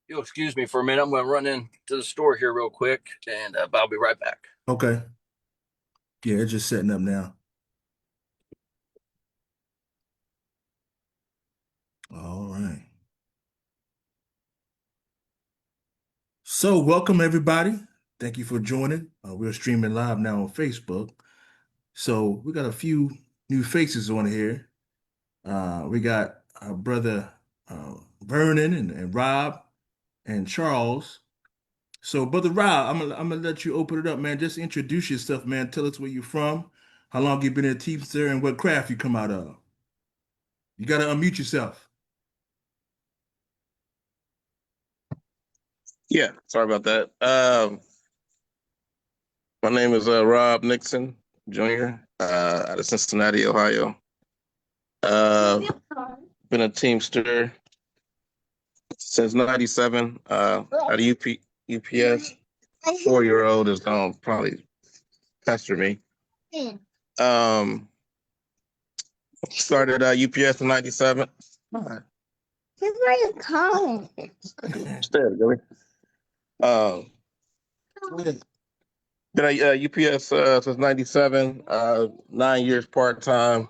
You'll excuse me for a minute. I'm going to run into the store here real quick, and I'll be right back. Okay. Yeah, it's just setting up now. All right. So, welcome everybody. Thank you for joining. We're streaming live now on Facebook. So, we got a few new faces on here. We got our brother Vernon and Rob and Charles. So, brother Rob, I'm gonna let you open it up, man. Just introduce yourself, man. Tell us where you're from, how long you been a Teamster, and what craft you come out of. You gotta unmute yourself. Yeah, sorry about that. My name is Rob Nixon Jr. Out of Cincinnati, Ohio. Uh, been a Teamster since '97. At UPS. 4-year-old is gonna probably pester me. Um, Started UPS in '97. That's why you calling. Stay, Billy. Um, Been at UPS since '97. 9 years part time.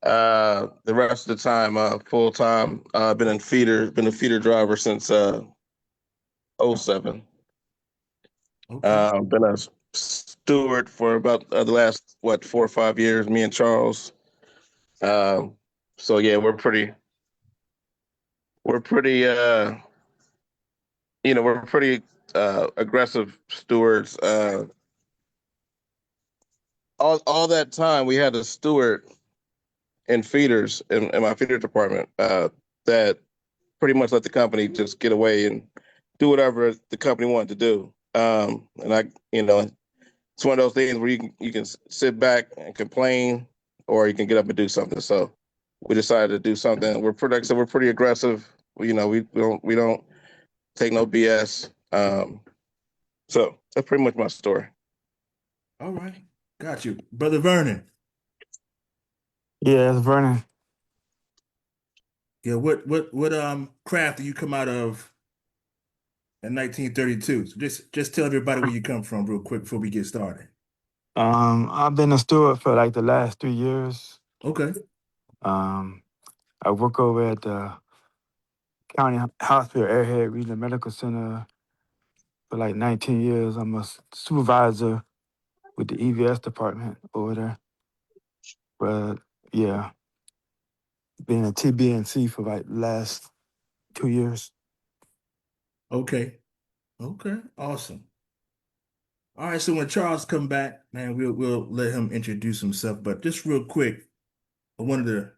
The rest of the time full time. Been a feeder driver since '07. Okay. Been a steward for about the last 4 or 5 years. Me and Charles. Um, so yeah, we're pretty we're pretty aggressive stewards. All that time we had a steward in feeders in my feeder department that pretty much let the company just get away and do whatever the company wanted to do. And it's one of those things where you can sit back and complain, or you can get up and do something. So we decided to do something. We're pretty aggressive. We don't take no BS. So that's pretty much my story. All right. Got you. Brother Vernon. Yeah, it's Vernon. Yeah, what craft do you come out of in 1932? So just tell everybody where you come from real quick before we get started. I've been a steward for like the last 3 years. Okay. Um, I work over at the County Hospital Airhead Regional Medical Center for like 19 years. I'm a supervisor with the EVS department over there. But yeah, been a TBNC for like the last 2 years. Okay. Okay. Awesome. All right, so when Charles come back, man, we'll let him introduce himself. But just real quick, I wanted to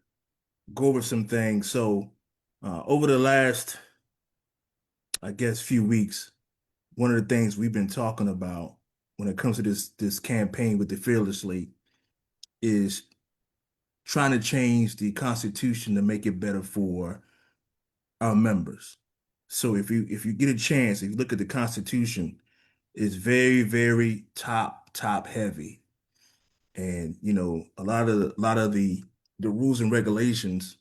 go over some things. So over the last, I guess, few weeks, one of the things we've been talking about when it comes to this campaign with the Fearlessly is trying to change the Constitution to make it better for our members. So if you get a chance, if you look at the Constitution, it's very, very top heavy. And a lot of the rules and regulations,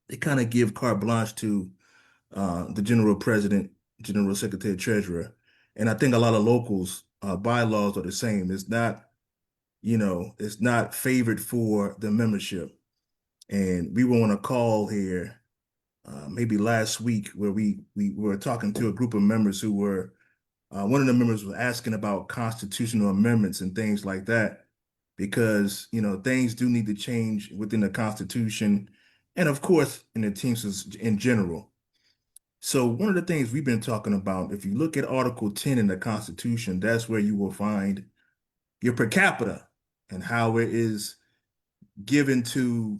they kind of give carte blanche to the general president, general secretary, treasurer. And I think a lot of locals bylaws are the same. It's not favored for the membership. And we were on a call here maybe last week where we were talking to a group of members who were one of the members was asking about constitutional amendments and things like that because things do need to change within the Constitution and of course in the Teamsters in general. So one of the things we've been talking about, if you look at Article 10 in the Constitution, that's where you will find your per capita and how it is given to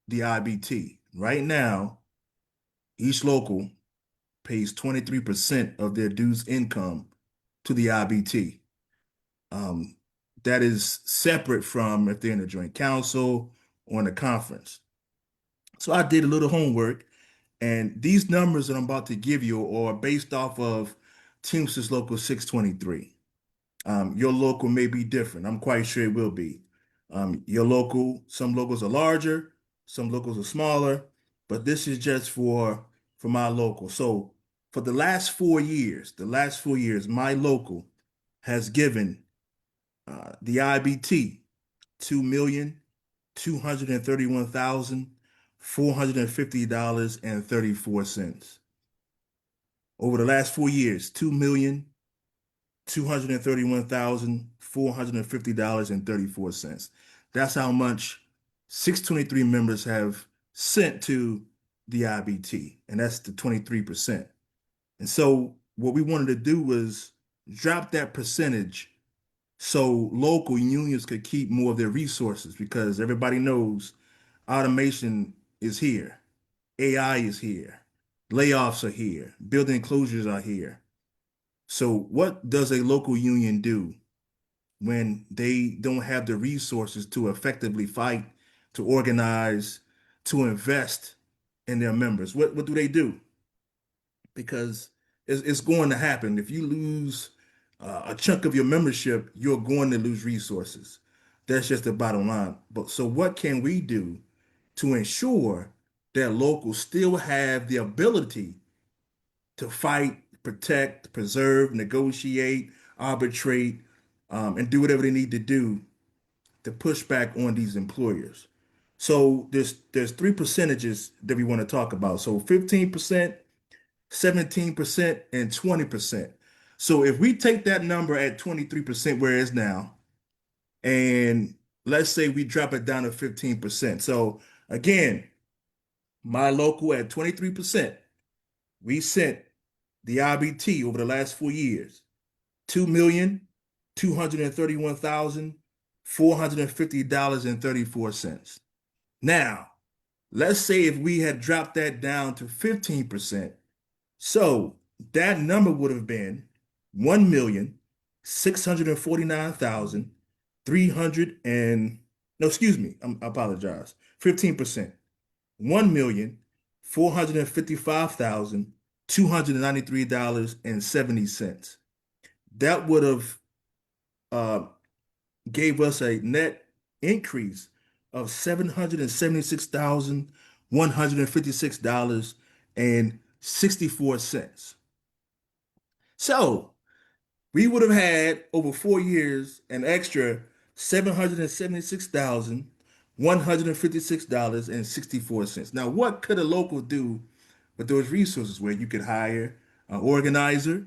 the IBT. Right now, each local pays 23% of their dues income to the IBT. Um, that is separate from if they're in a joint council or in a conference. So I did a little homework, and these numbers that I'm about to give you are based off of Teamsters Local 623. Your local may be different. I'm quite sure it will be. Your local, some locals are larger, some locals are smaller, but this is just for my local. So for the last 4 years, my local has given the IBT $2,231,450.34. Over the last 4 years, $2,231,450.34. That's how much 623 members have sent to the IBT, and that's the 23%. And so what we wanted to do was drop that percentage so local unions could keep more of their resources, because everybody knows automation is here, AI is here, layoffs are here, building closures are here. So what does a local union do when they don't have the resources to effectively fight, to organize, to invest in their members? What do they do? Because it's going to happen. If you lose a chunk of your membership, you're going to lose resources. That's just the bottom line. But so what can we do to ensure that locals still have the ability to fight, protect, preserve, negotiate, arbitrate, and do whatever they need to do to push back on these employers? So there's three percentages that we want to talk about. So 15%, 17%, and 20%. So if we take that number at 23% where it is now, and let's say we drop it down to 15%. So again, my local at 23%, we sent the IBT over the last 4 years, $2,231,450.34. Now, let's say if we had dropped that down to 15%, so that number would have been 1,649,300 and no, excuse me, I apologize. 15%. 1,455,293.70. That would have uh, gave us a net increase of $776,156.64. So we would have had over 4 years an extra $776,156.64. Now, what could a local do with those resources? Where you could hire an organizer,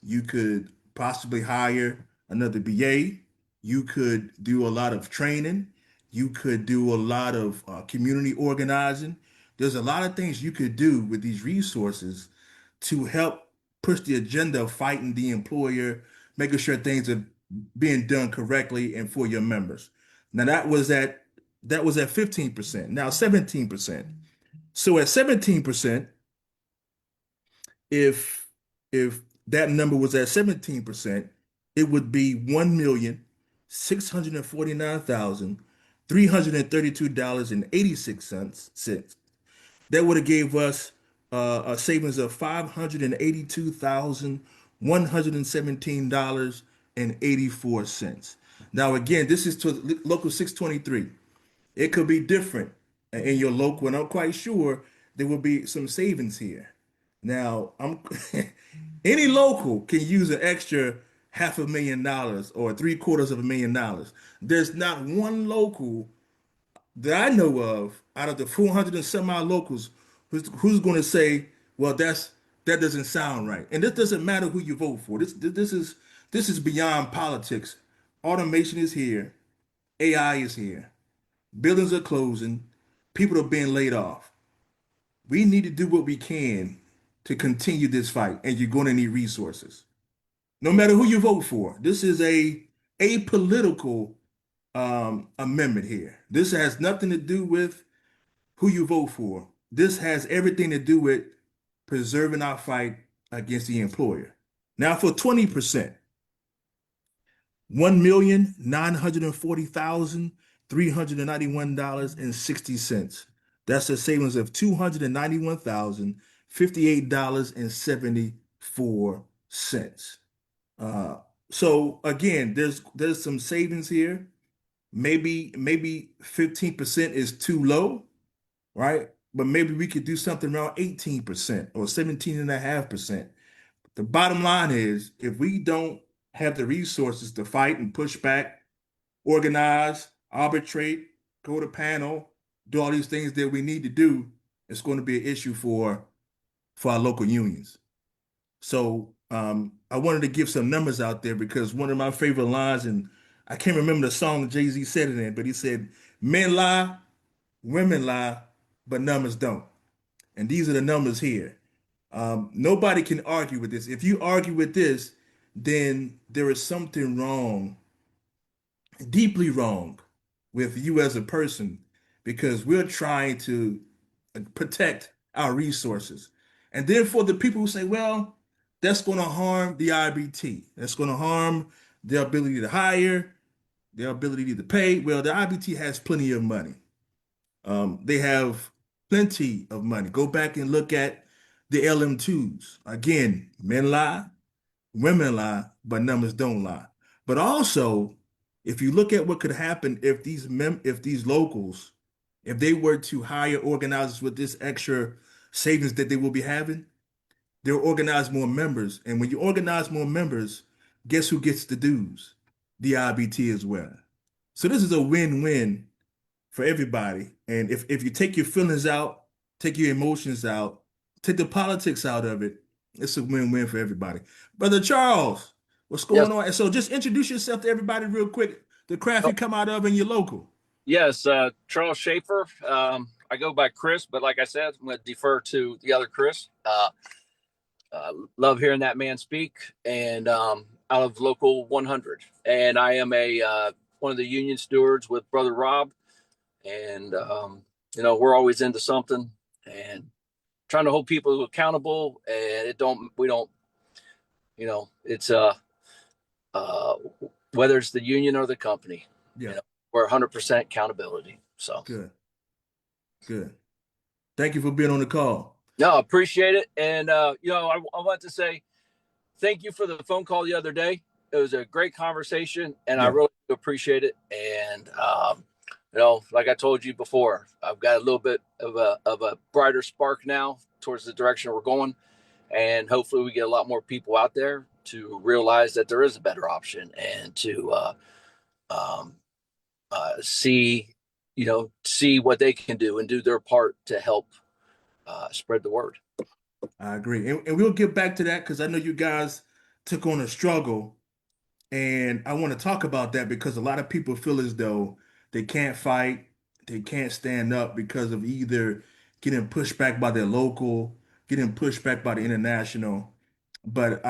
you could possibly hire another BA. You could do a lot of training. You could do a lot of community organizing. There's a lot of things you could do with these resources to help push the agenda of fighting the employer, making sure things are being done correctly and for your members. Now that was at 15%. Now 17%. So at 17%, if if that number was at 17%, it would be 1,649,332.86. That would have gave us a savings of $582,117.84. Now again, this is to local 623. It could be different in your local, and I'm quite sure there will be some savings here. Now, I'm any local can use an extra $500,000 or $750,000. There's not one local that I know of out of the 400 and some odd locals who's going to say, "Well, that doesn't sound right." And this doesn't matter who you vote for. This is beyond politics. Automation is here. AI is here. Buildings are closing. People are being laid off. We need to do what we can to continue this fight, and you're going to need resources. No matter who you vote for, this is a apolitical amendment here. This has nothing to do with who you vote for. This has everything to do with preserving our fight against the employer. Now, for 20%, $1,940,391.60. That's a savings of $291,058.74. So again, there's some savings here. Maybe 15% is too low, right? but maybe we could do something around 18% or 17.5%. The bottom line is if we don't have the resources to fight and push back, organize, arbitrate, go to panel, do all these things that we need to do, it's going to be an issue for our local unions. So I wanted to give some numbers out there because one of my favorite lines, and I can't remember the song Jay-Z said it in, but he said, "Men lie, women lie, but numbers don't." And these are the numbers here. Nobody can argue with this. If you argue with this, then there is something wrong, deeply wrong with you as a person because we're trying to protect our resources. And then for the people who say, well, that's going to harm the IBT, that's going to harm their ability to hire, their ability to pay. Well, the IBT has plenty of money. They have plenty of money. Go back and look at the LM2s. Again, men lie, women lie, but numbers don't lie. But also, if you look at what could happen if these locals, if they were to hire organizers with this extra savings that they will be having, they'll organize more members. And when you organize more members, guess who gets the dues? The IBT as well. So this is a win-win for everybody. And if you take your feelings out, take your emotions out, take the politics out of it, it's a win-win for everybody. Brother Charles, what's Yes. going on? And so just introduce yourself to everybody real quick. The craft Oh, you come out of and your local. yes. Charles Schaefer. I go by Chris, but like I said, I'm going to defer to the other Chris. Love hearing that man speak, and out of local 100. And I am a one of the union stewards with Brother Rob, and we're always into something and trying to hold people accountable. And we don't, it's uh, whether it's the union or the company, Yeah, we're 100% accountability. So good, good. Thank you for being on the call. no, appreciate it. And I want to say thank you for the phone call the other day. It was a great conversation, and I Yeah, really appreciate it. And like I told you before, I've got a little bit of a brighter spark now towards the direction we're going, and hopefully we get a lot more people out there to realize that there is a better option and to um, see what they can do and do their part to help spread the word. I agree. And we'll get back to that because I know you guys took on a struggle. And I want to talk about that because a lot of people feel as though they can't fight, they can't stand up because of either getting pushed back by their local, getting pushed back by the international. But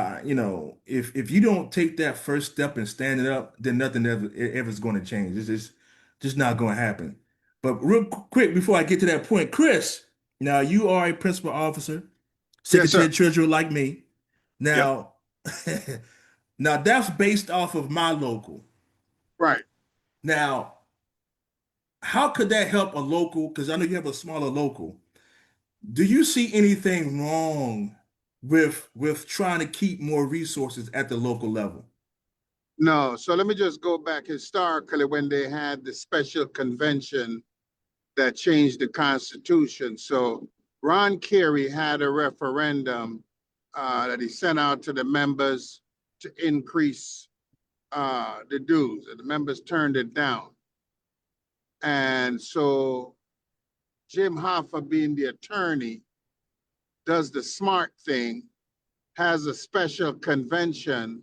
if you don't take that first step and stand it up, then nothing ever is going to change. It's just not going to happen. But real quick before I get to that point, Chris, now you are a principal officer, Yes, secretary sir. treasurer like me. Yep. Now, now that's based off of my local. Right. Now, how could that help a local? Because I know you have a smaller local. Do you see anything wrong with trying to keep more resources at the local level? No. So let me just go back historically when they had the special convention that changed the Constitution. So Ron Kerry had a referendum that he sent out to the members to increase the dues, and the members turned it down. And so Jim Hoffa, being the attorney, does the smart thing, has a special convention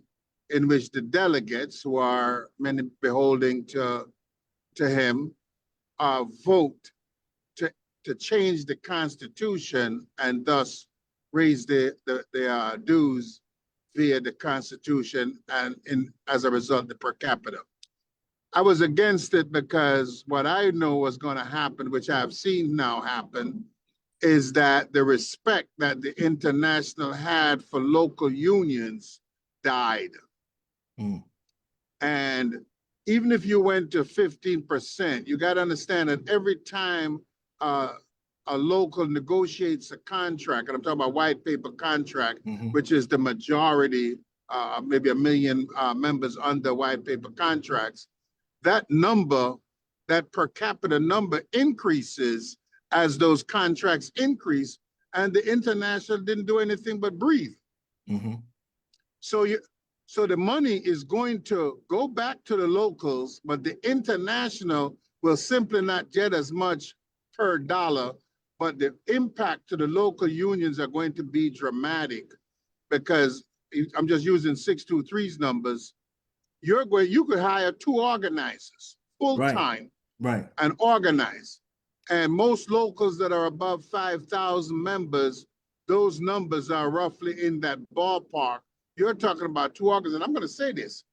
in which the delegates, who are many beholding to him, vote to change the Constitution and thus raise the dues via the Constitution and as a result the per capita. I was against it because what I know was going to happen, which I've seen now happen, is that the respect that the international had for local unions died. Mm. And even if you went to 15%, you got to understand that every time a local negotiates a contract, and I'm talking about white paper contract, which is the majority, maybe 1 million members under white paper contracts, that number, that per capita number increases as those contracts increase, and the international didn't do anything but breathe. Mm-hmm. So the money is going to go back to the locals, but the international will simply not get as much per dollar, but the impact to the local unions are going to be dramatic, because I'm just using 623's numbers. You could hire 2 organizers full time, right, and organize. And most locals that are above 5,000 members, those numbers are roughly in that ballpark. You're talking about 2 organizers. And I'm going to say this: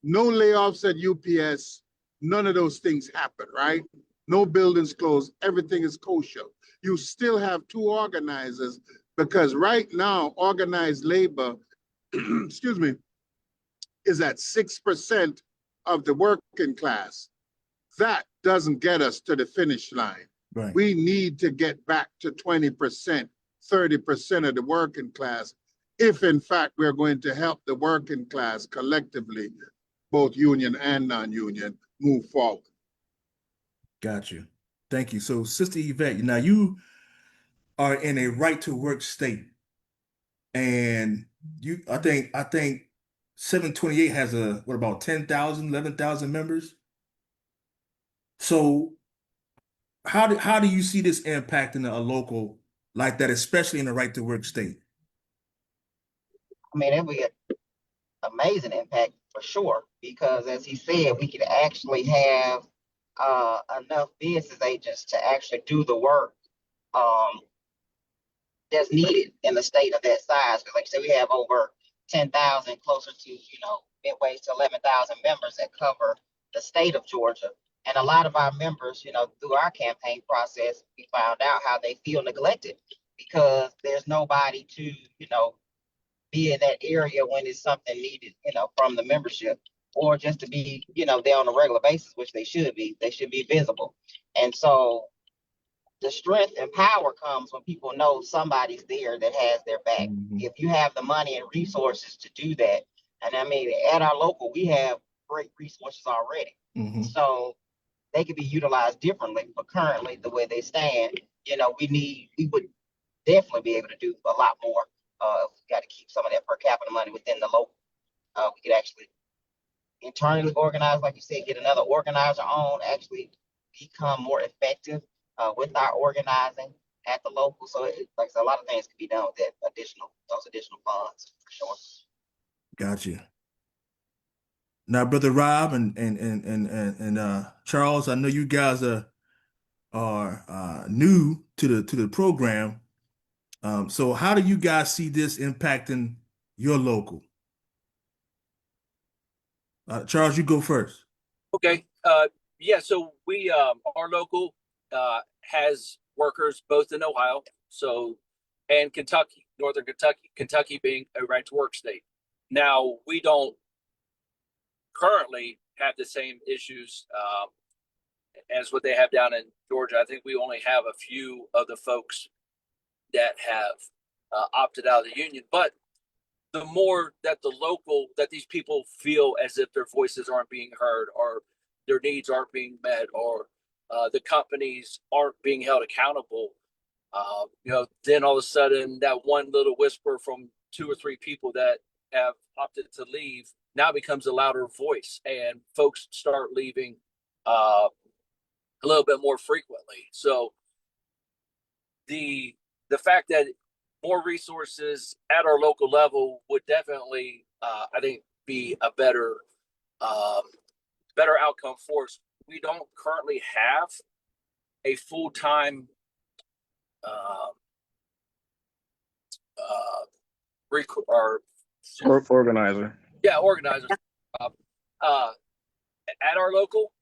no layoffs at UPS, none of those things happen, right? No buildings closed, everything is kosher. You still have 2 organizers, because right now, organized labor, excuse me, is at 6% of the working class. That doesn't get us to the finish line. right. We need to get back to 20%, 30% of the working class, if in fact we're going to help the working class collectively, both union and non-union, move forward. Got you. Thank you. So, Sister Yvette, now you are in a right to work state, and I think 728 has what about 10,000, 11,000 members? So, how do you see this impacting a local like that, especially in a right to work state? I mean, it'll be an amazing impact for sure, because as he said, we could actually have enough business agents to actually do the work um, that's needed in the state of that size. Because like I said, we have over 10,000, closer to, midway to 11,000 members that cover the state of Georgia. And a lot of our members, through our campaign process, we found out how they feel neglected, because there's nobody to, be in that area when it's something needed, from the membership, or just to be, there on a regular basis, which they should be. They should be visible. And so the strength and power comes when people know somebody's there that has their back. Mhm. If you have the money and resources to do that, and I mean, at our local, we have great resources already. Mhm. So they could be utilized differently, but currently the way they stand, we would definitely be able to do a lot more. We got to keep some of that per capita money within the local. We could actually internally organize, like you said, get another organizer on, actually become more effective with our organizing at the local. So, like I said, a lot of things can be done with those additional funds for sure. Got you. Now, Brother Rob and Charles, I know you guys are new to the program. So how do you guys see this impacting your local? Charles, you go first. Okay. Yeah. So we, our local has workers both in Ohio, and Kentucky, Northern Kentucky, Kentucky being a right to work state. Now, we don't currently have the same issues as what they have down in Georgia. I think we only have a few of the folks that have opted out of the union, but the more that that these people feel as if their voices aren't being heard, or their needs aren't being met, or the companies aren't being held accountable, then all of a sudden that one little whisper from 2 or 3 people that have opted to leave now becomes a louder voice, and folks start leaving a little bit more frequently. So the fact that more resources at our local level would definitely, I think, be a better outcome for us. We don't currently have a full-time Organizer. organizers at our local.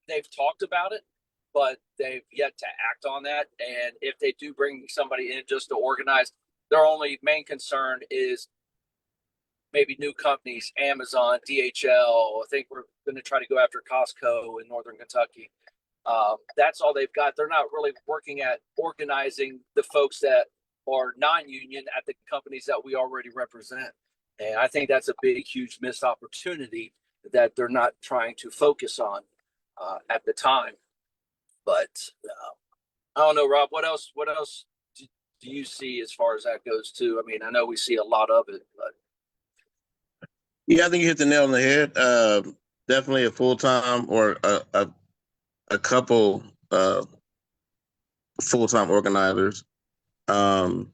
They've talked about it, but they've yet to act on that. And if they do bring somebody in just to organize, their only main concern is maybe new companies, Amazon, DHL. I think we're going to try to go after Costco in Northern Kentucky. That's all they've got. They're not really working at organizing the folks that are non-union at the companies that we already represent. And I think that's a big, huge missed opportunity that they're not trying to focus on at the time. But I don't know, Rob. What else do you see as far as that goes too? I mean, I know we see a lot of it, but Yeah, I think you hit the nail on the head. Definitely a full time or a couple full time organizers. Um,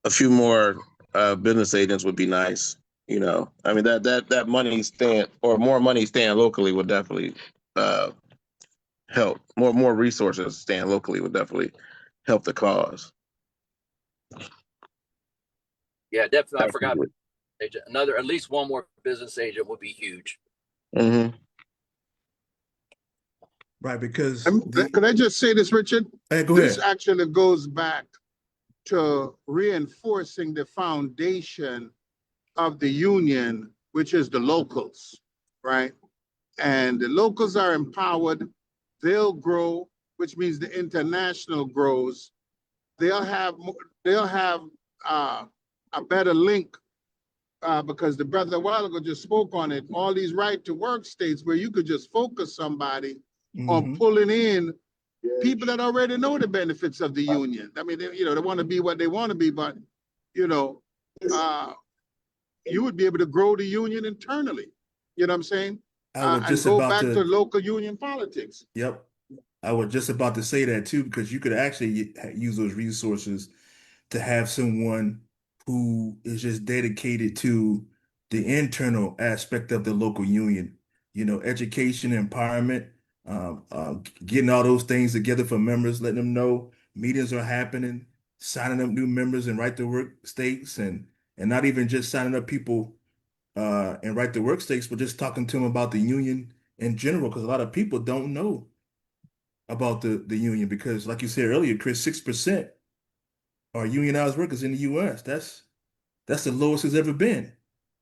a few more business agents would be nice. You know, I mean that money staying or more money staying locally would definitely uh, help. More resources staying locally would definitely help the cause. yeah, definitely. I forgot Absolutely. agent. Another, at least one more business agent would be huge. Mm-hmm. Right, because the Could I just say this, Richard? hey, go This ahead. actually goes back to reinforcing the foundation of the union, which is the locals, right? And the locals are empowered. They'll grow, which means the international grows. They'll have they'll have a better link because the brother a while ago just spoke on it. All these right to work states where you could just focus somebody on Mm-hmm. pulling in people that already know the benefits of the union. I mean, they want to be what they want to be, but you know, uh, you would be able to grow the union internally. You know what I'm saying? I was And just go about back to to. local union politics. Yep. I was just about to say that too, because you could actually use those resources to have someone who is just dedicated to the internal aspect of the local union, education, empowerment, getting all those things together for members, letting them know meetings are happening, signing up new members and right to work states, and not even just signing up people and right to work states, but just talking to them about the union in general, because a lot of people don't know about the union because, like you said earlier, Chris, 6% are unionized workers in the U.S. That's the lowest it's ever been.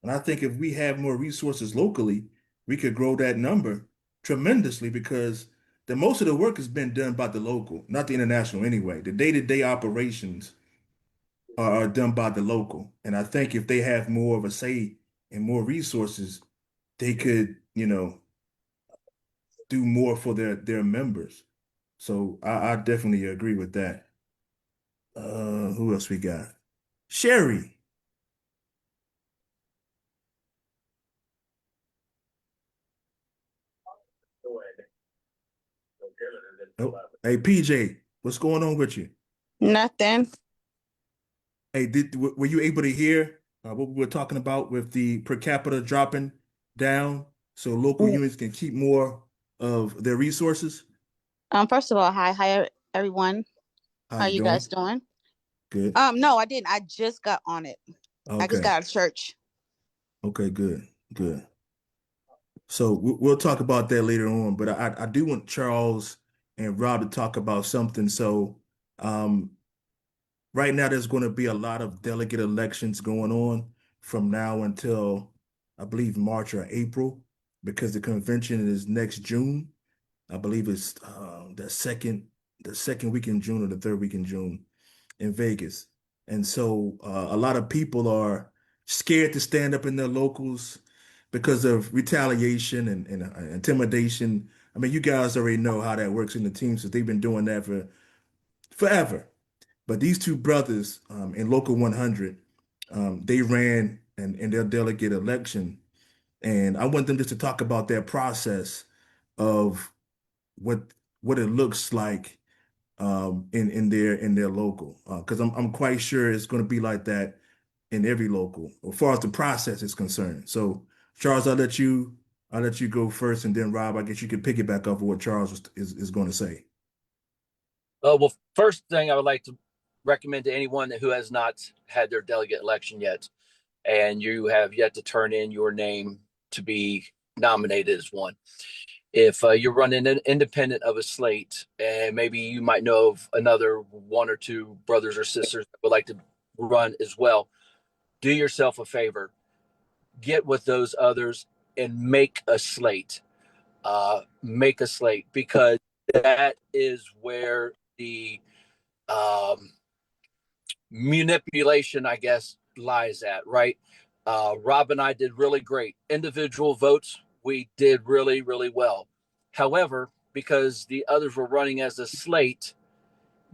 And I think if we have more resources locally, we could grow that number tremendously because the most of the work has been done by the local, not the international anyway. The day-to-day operations are done by the local. And I think if they have more of a say and more resources, they could, do more for their members. So I definitely agree with that. Who else we got? Sherry. Oh, hey PJ, what's going on with you? Nothing. Hey, were you able to hear what we were talking about with the per capita dropping down so local Mm, units can keep more of their resources? First of all, hi everyone. How How you you guys doing? doing? Good. No, I didn't. I just got on it. I just Okay. got out of church. Okay, good. Good. So we'll talk about that later on, but I do want Charles and Rob to talk about something. So um, right now there's going to be a lot of delegate elections going on from now until I believe March or April because the convention is next June. I believe it's the second week in June or the third week in June in Vegas. And so a lot of people are scared to stand up in their locals because of retaliation and intimidation. I mean, you guys already know how that works in the team, so they've been doing that for forever. But these two brothers in Local 100, they ran in their delegate election, and I want them just to talk about their process of what what it looks like in their local because I'm quite sure it's going to be like that in every local as far as the process is concerned. So Charles, I'll let you go first, and then Rob, I guess you can piggyback off of what Charles is going to say. Well, first thing I would like to recommend to anyone who has not had their delegate election yet, and you have yet to turn in your name to be nominated as one. If you're running an independent of a slate, and maybe you might know of another one or two brothers or sisters that would like to run as well, do yourself a favor, get with those others and make a slate because that is where the um, manipulation, I guess, lies at, right? Rob and I did really great. Individual votes, we did really, really well. However, because the others were running as a slate,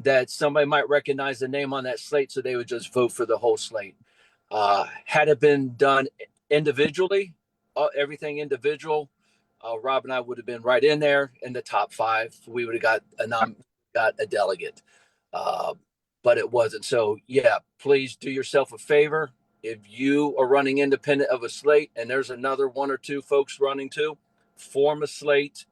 that somebody might recognize the name on that slate, so they would just vote for the whole slate. Had it been done individually, everything individual, Rob and I would have been right in there in the top five. We would have got a delegate, uh, but it wasn't. So yeah, please do yourself a favor. If you are running independent of a slate, and there's another one or two folks running too, form a slate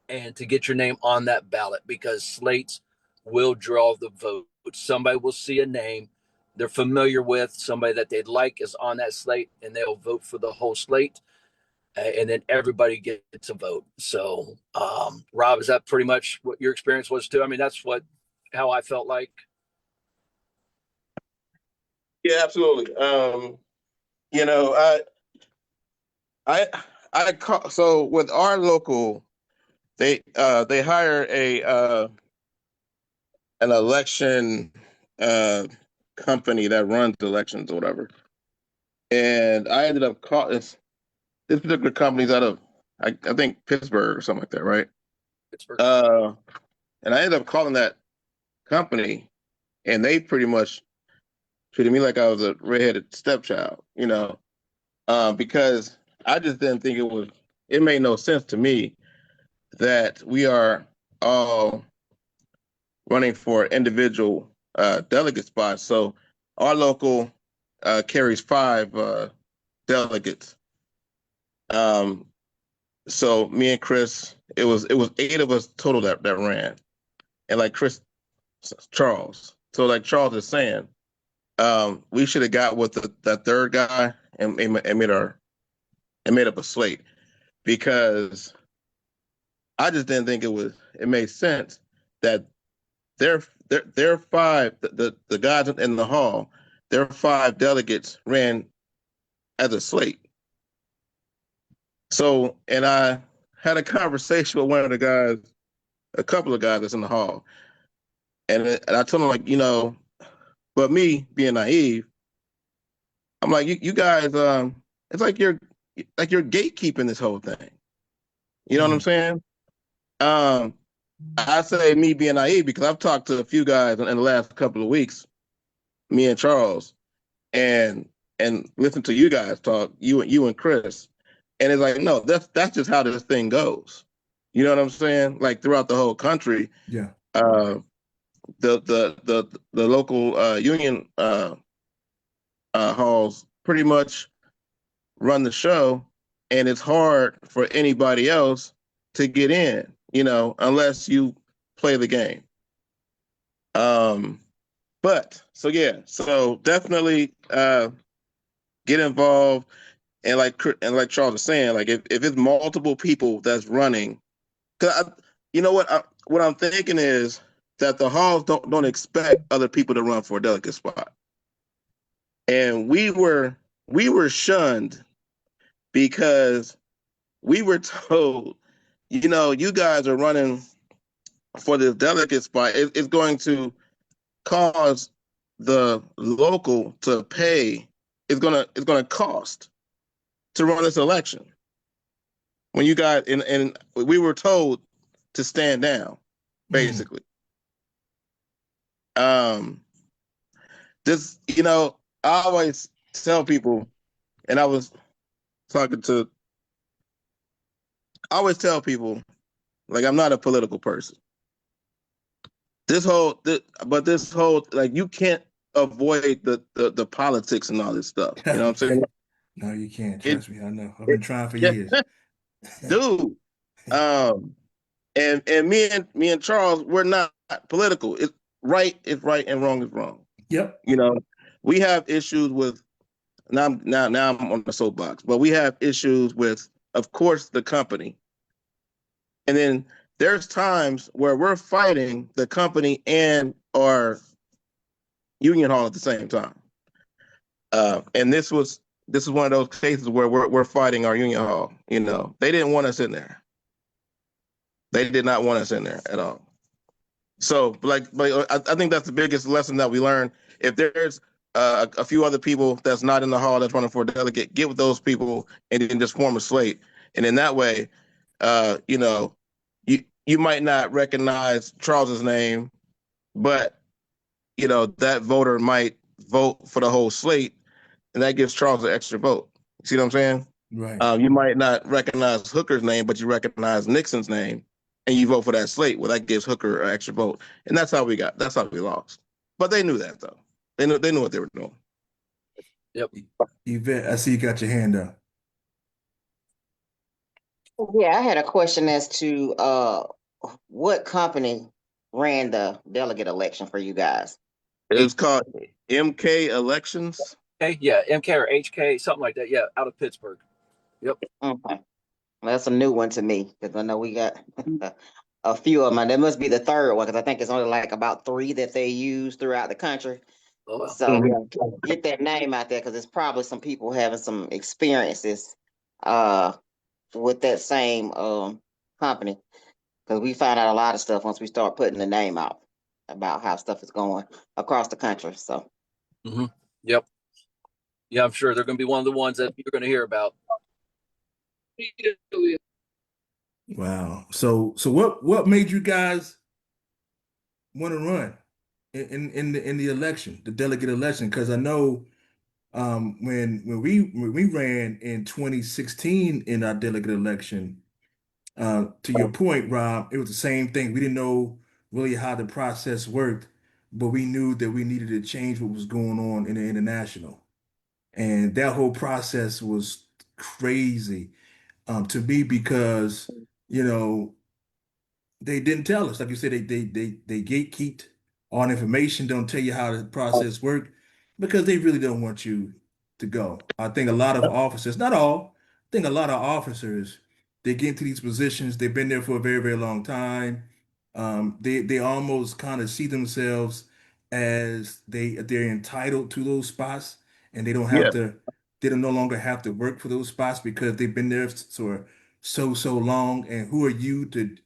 and to get your name on that ballot, because slates will draw the vote. Somebody will see a name they're familiar with, somebody that they'd like is on that slate, and they'll vote for the whole slate. And then everybody gets a vote. So, Rob, is that pretty much what your experience was too? I mean, that's how I felt like. Yeah, absolutely. You know, I, so with our local, they hire an election company that runs elections or whatever, and I ended up calling this particular company's out of I think Pittsburgh or something like that, right? Pittsburgh. And I ended up calling that company, and they pretty much treated me like I was a redheaded stepchild, because I just didn't think it made no sense to me that we are all running for individual delegate spots. So our local carries 5 delegates. So me and Chris, it was 8 of us total that ran, and like Charles. So like Charles is saying, we should have got with that third guy and made up a slate, because I just didn't think it made sense that their 5 the guys in the hall, their 5 delegates ran as a slate. So, and I had a conversation with one of the guys, a couple of guys that's in the hall, and I told him, like, but me being naive, I'm like, you guys, it's like you're gatekeeping this whole thing. You know what I'm saying? I say me being naive because I've talked to a few guys in the last couple of weeks, me and Charles, and listen to you guys talk, you and Chris, and it's like, no, that's just how this thing goes. You know what I'm saying? Like throughout the whole country, Yeah. The local union halls pretty much run the show, and it's hard for anybody else to get in, unless you play the game. But so definitely get involved, and like Charles was saying, like if it's multiple people that's running, because you know what I'm thinking is that the halls don't expect other people to run for a delegate spot, and we were shunned because we were told, you guys are running for this delegate spot. It's going to cause the local to pay. It's gonna cost to run this election. When you got and we were told to stand down, basically. This, I always tell people, and I always tell people, like, I'm not a political person. This whole, like, you can't avoid the politics and all this stuff. You know what I'm saying? No, you can't. Trust me. I know. I've been trying for years. Dude. And me and Charles, we're not political. It's right and wrong is wrong. Yep. We have issues with now I'm on the soapbox, but we have issues with, of course, the company. And then there's times where we're fighting the company and our union hall at the same time. And this is one of those cases where we're fighting our union hall. They didn't want us in there. They did not want us in there at all. So, but I think that's the biggest lesson that we learned. If there's a few other people that's not in the hall that's running for a delegate, get with those people and then just form a slate. And in that way, you might not recognize Charles's name, but that voter might vote for the whole slate, and that gives Charles an extra vote. You see what I'm saying? Right. You might not recognize Hooker's name, but you recognize Nixon's name, and you vote for that slate. Well, that gives Hooker an extra vote, and that's how we lost. But they knew that though. They knew what they were doing. Yep. Yvette, I see you got your hand up. Yeah, I had a question as to what company ran the delegate election for you guys? It's called MK Elections. Okay, yeah, MK or HK, something like that. Yeah, out of Pittsburgh. Yep. Okay. Well, that's a new one to me because I know we got a few of them. That must be the third one because I think it's only like about 3 that they use throughout the country. Oh, well. So get that name out there because there's probably some people having some experiences with that same company because we find out a lot of stuff once we start putting the name out about how stuff is going across the country. So, Yep. Yeah, I'm sure they're going to be one of the ones that you're going to hear about. Wow. So what made you guys want to run in the election, the delegate election? Because I know when we ran in 2016 in our delegate election, to your point, Rob, it was the same thing. We didn't know really how the process worked, but we knew that we needed to change what was going on in the international. And that whole process was crazy to me because, you know, they didn't tell us. Like you said, they gatekeeped all information, don't tell you how the process worked because they really don't want you to go. I think a lot of officers, not all, I think a lot of officers, they get into these positions, they've been there for a very, very long time. They almost kind of see themselves as they're entitled to those spots and they don't have Yeah, to, they don't no longer have to work for those spots because they've been there for so long. And who are you to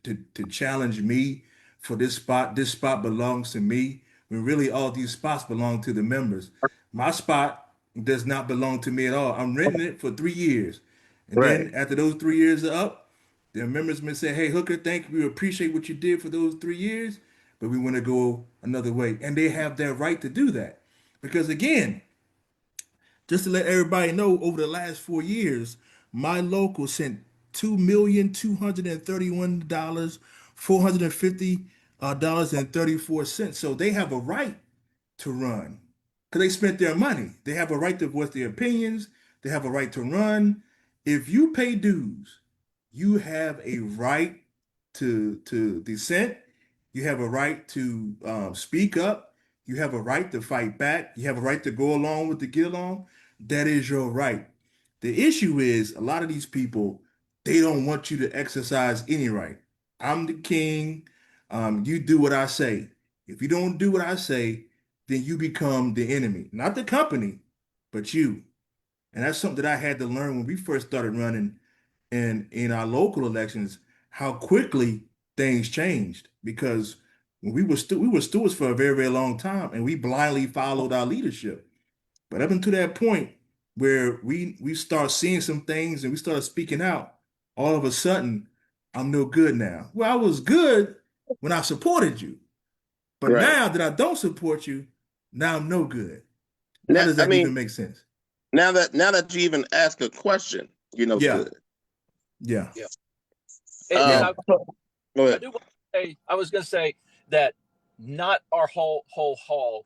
challenge me for this spot? This spot belongs to me when really all these spots belong to the members. My spot does not belong to me at all. I'm renting it for 3 years. And right. then after those 3 years are up, the members may say, hey, Hooker, thank you. We appreciate what you did for those 3 years, but we want to go another way. And they have their right to do that. Because again, just to let everybody know, over the last 4 years, my local sent $2,231, $450 and 34 cents. So they have a right to run because they spent their money. They have a right to voice their opinions. They have a right to run. If you pay dues, you have a right to dissent. You have a right to speak up. You have a right to fight back. You have a right to go along with the get along. That is your right. The issue is a lot of these people, they don't want you to exercise any right. I'm the king. You do what I say. If you don't do what I say, then you become the enemy, not the company, but you. And that's something that I had to learn when we first started running in our local elections, how quickly things changed. Because when we were stewards for a very, very long time and we blindly followed our leadership. But up until that point where we start seeing some things and we started speaking out, all of a sudden, I'm no good now. Well, I was good when I supported you. But Right. now that I don't support you, now I'm no good. How Now, does I that mean, even make sense? now that you even ask a question, it's Yeah, good. yeah, Yeah. yeah, And Go I ahead. do want to say, I was going to say that not our whole hall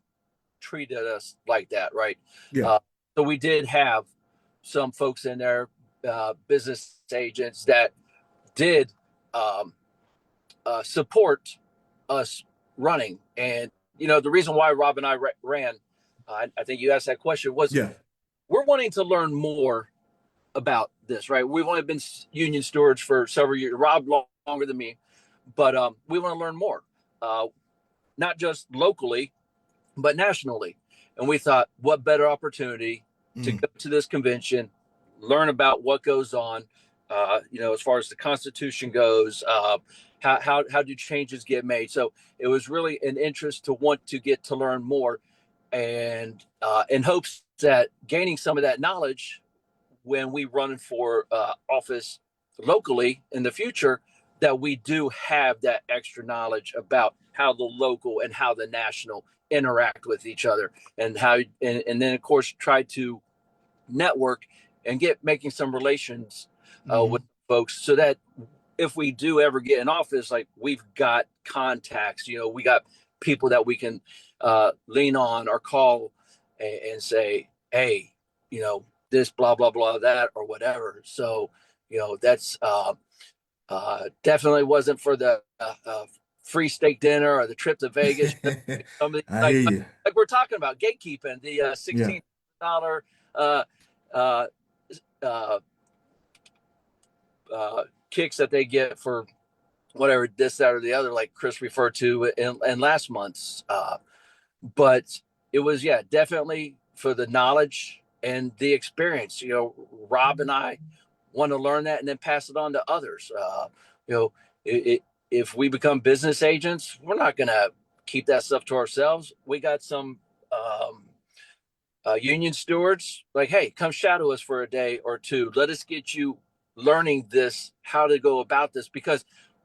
treated us like that, right? yeah. Uh, so we did have some folks in there, business agents that did um, support us running. And, the reason why Rob and I ran, I think you asked that question, was Yeah. we're wanting to learn more about this, right? We've only been union stewards for several years, Rob longer than me, but we want to learn more, not just locally, but nationally. And we thought, what better opportunity to Mm. go to this convention, learn about what goes on, as far as the Constitution goes, how do changes get made? So it was really an interest to want to get to learn more, and in hopes that gaining some of that knowledge when we run for office locally in the future that we do have that extra knowledge about how the local and how the national interact with each other, and how, and then of course try to network and get making some relations with folks, so that if we do ever get in office, like we've got contacts, we got people that we can lean on or call and say, hey, this blah blah blah that or whatever. So that's definitely wasn't for the free steak dinner or the trip to Vegas. Some of these, I hear you. like we're talking about gatekeeping, the Yeah. $16 uh, uh, uh, kicks that they get for whatever this, that, or the other, like Chris referred to in last month's. But it was, yeah, definitely for the knowledge and the experience. Rob and I want to learn that and then pass it on to others. You know, if we become business agents, we're not going to keep that stuff to ourselves. We got some union stewards, like, hey, come shadow us for a day or two. Let us get you learning this, how to go about this. Because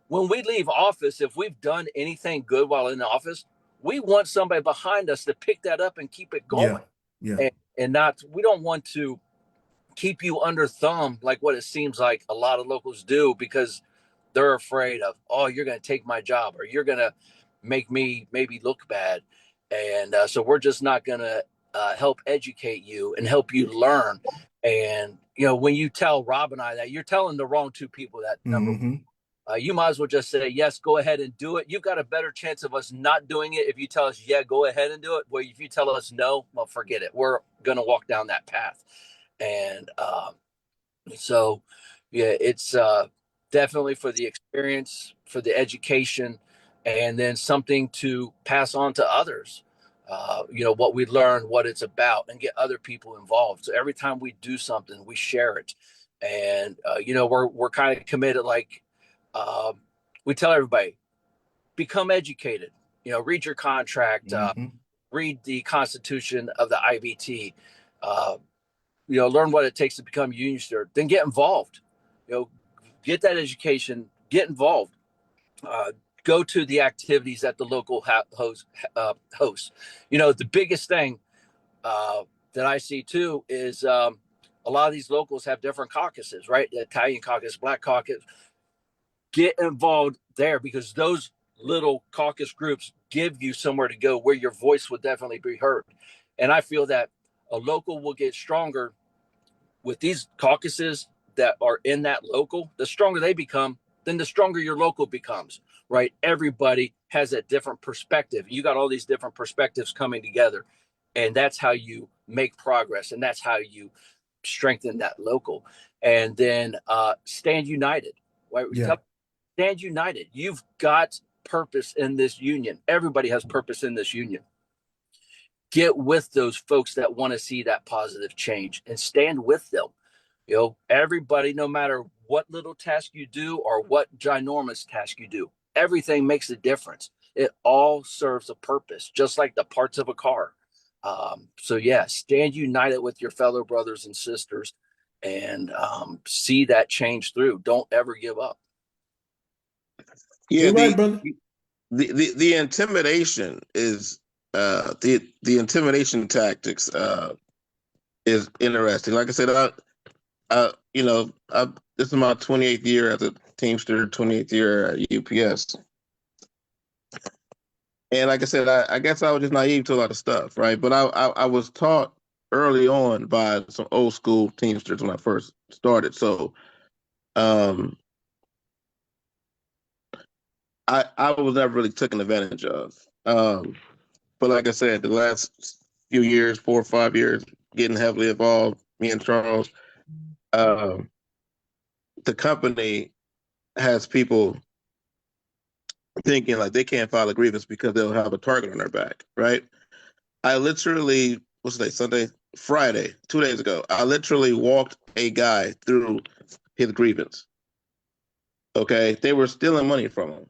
when we leave office, if we've done anything good while in the office, we want somebody behind us to pick that up and keep it Yeah. going. Yeah. And not, we don't want to keep you under thumb like what it seems like a lot of locals do, because they're afraid of, oh, you're going to take my job, or you're going to make me maybe look bad. And so we're just not going to help educate you and help you learn. And when you tell Rob and I that, you're telling the wrong two people that. Number one, you might as well just say, yes, go ahead and do it. You've got a better chance of us not doing it if you tell us, yeah, go ahead and do it. Well, if you tell us no, well, forget it. We're going to walk down that path. And so, yeah, it's definitely for the experience, for the education, and then something to pass on to others. What we learn, what it's about, and get other people involved. So every time we do something, we share it. And we're kind of committed. Like we tell everybody, become educated. Read your contract, read the Constitution of the IBT. Uh, learn what it takes to become a union steward, then get involved. Get that education, get involved. Uh, go to the activities that the local hosts. The biggest thing that I see too is a lot of these locals have different caucuses, right? The Italian caucus, Black caucus. Get involved there, because those little caucus groups give you somewhere to go where your voice would definitely be heard. And I feel that a local will get stronger with these caucuses that are in that local. The stronger they become, then the stronger your local becomes, right? Everybody has a different perspective. You got all these different perspectives coming together, and that's how you make progress, and that's how you strengthen that local. And then stand united, right? Yeah. Stand united. You've got purpose in this union. Everybody has purpose in this union. Get with those folks that want to see that positive change and stand with them. Everybody, no matter what little task you do or what ginormous task you do, everything makes a difference. It all serves a purpose, just like the parts of a car. So yeah, stand united with your fellow brothers and sisters, and see that change through. Don't ever give up. Yeah, You're right, brother. the intimidation is the intimidation tactics is interesting. Like I said, this is my 28th year as a Teamster, 28th year at UPS. And like I said, I guess I was just naive to a lot of stuff, right? But I was taught early on by some old school Teamsters when I first started. So I was never really taken advantage of. But like I said, the last few years, 4 or 5 years, getting heavily involved, me and Charles, the company has people thinking like they can't file a grievance because they'll have a target on their back, right? I literally, what's the day, Sunday, Friday, 2 days ago, I literally walked a guy through his grievance. Okay, they were stealing money from him,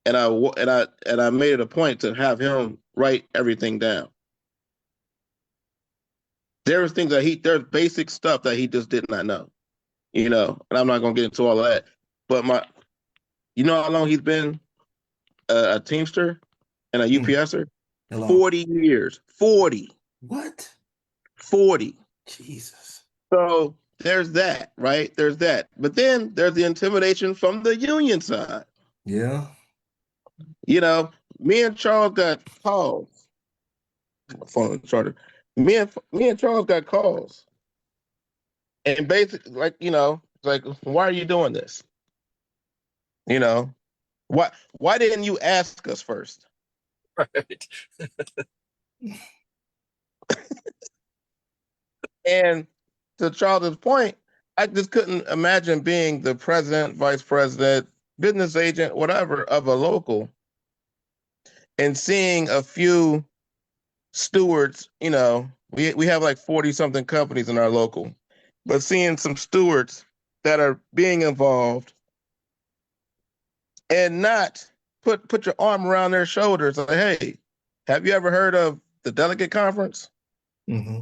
and I made it a point to have him write everything down. There's things that there's basic stuff that he just did not know, and I'm not gonna get into all of that. But You know how long he's been a Teamster and a UPSer? How long? 40 years. 40. What? 40. Jesus. So there's that, right? There's that. But then there's the intimidation from the union side. Yeah. You know, me and Charles got calls. My phone on the charger. Me and Charles got calls. And basically, like, you know, it's like, why are you doing this? You know, why didn't you ask us first? Right. And to Charles's point, I just couldn't imagine being the president, vice president, business agent, whatever of a local and seeing a few stewards, you know, we have like 40 something companies in our local, but seeing some stewards that are being involved and not put your arm around their shoulders like, hey, have you ever heard of the delegate conference? Mm-hmm.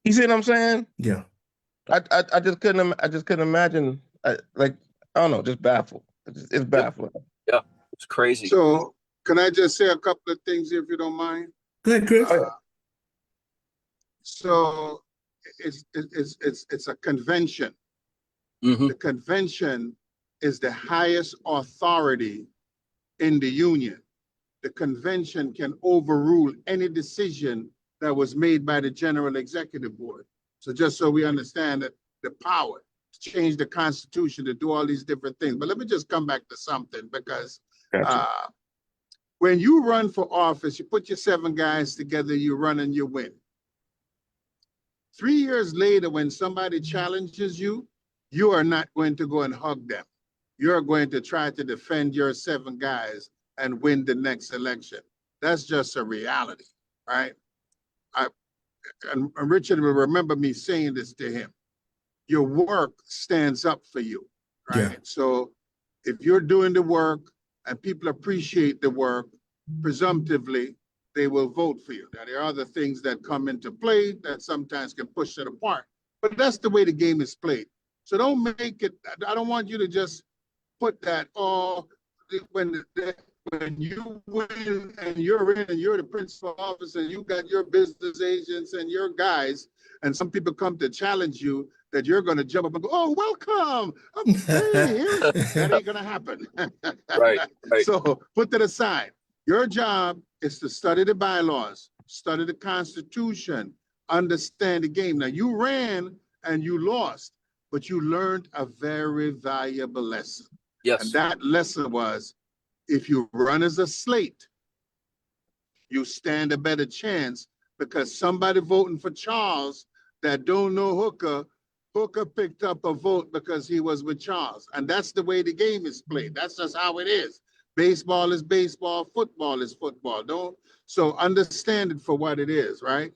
You see what I'm saying? Yeah. I just couldn't imagine like I don't know, just baffled. It's baffling. Yeah, it's crazy. So can I just say a couple of things if you don't mind? Go ahead, Chris. So it's a convention. Mm-hmm. The convention is the highest authority in the union. The convention can overrule any decision that was made by the general executive board. So just so we understand that the power to change the constitution, to do all these different things. But let me just come back to something because Gotcha. when you run for office, you put your 7 guys together, you run and you win. 3 years later, when somebody challenges you, you are not going to go and hug them. You're going to try to defend your 7 guys and win the next election. That's just a reality, right? And Richard will remember me saying this to him. Your work stands up for you, right? Yeah. So if you're doing the work and people appreciate the work, presumptively, they will vote for you. Now, there are other things that come into play that sometimes can push it apart, but that's the way the game is played. So don't make it, I don't want you to just put that, when you win and you're in and you're the principal officer and you got your business agents and your guys, and some people come to challenge you, that you're going to jump up and go, oh, welcome. Hey, here. That ain't going to happen. Right. So put that aside. Your job is to study the bylaws, study the Constitution, understand the game. Now, you ran and you lost, but you learned a very valuable lesson. Yes. And that lesson was, if you run as a slate, you stand a better chance, because somebody voting for Charles that don't know Hooker picked up a vote because he was with Charles. And that's the way the game is played. That's just how it is. Baseball is baseball, football is football. So understand it for what it is, right?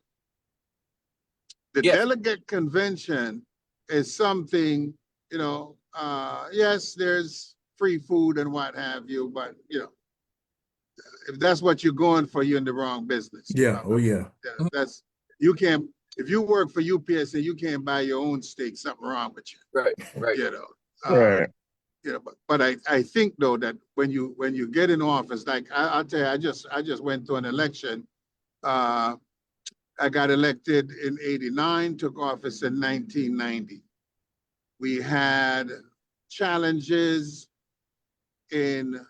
The Yes. delegate convention is something, yes, there's free food and what have you, but if that's what you're going for, you're in the wrong business. Yeah. Oh, yeah. You can't, if you work for UPS and you can't buy your own steak, something wrong with you. Right. Right. But I think though that when you get in office, like I'll tell you, I just went to an election. I got elected in '89, took office in 1990. We had challenges in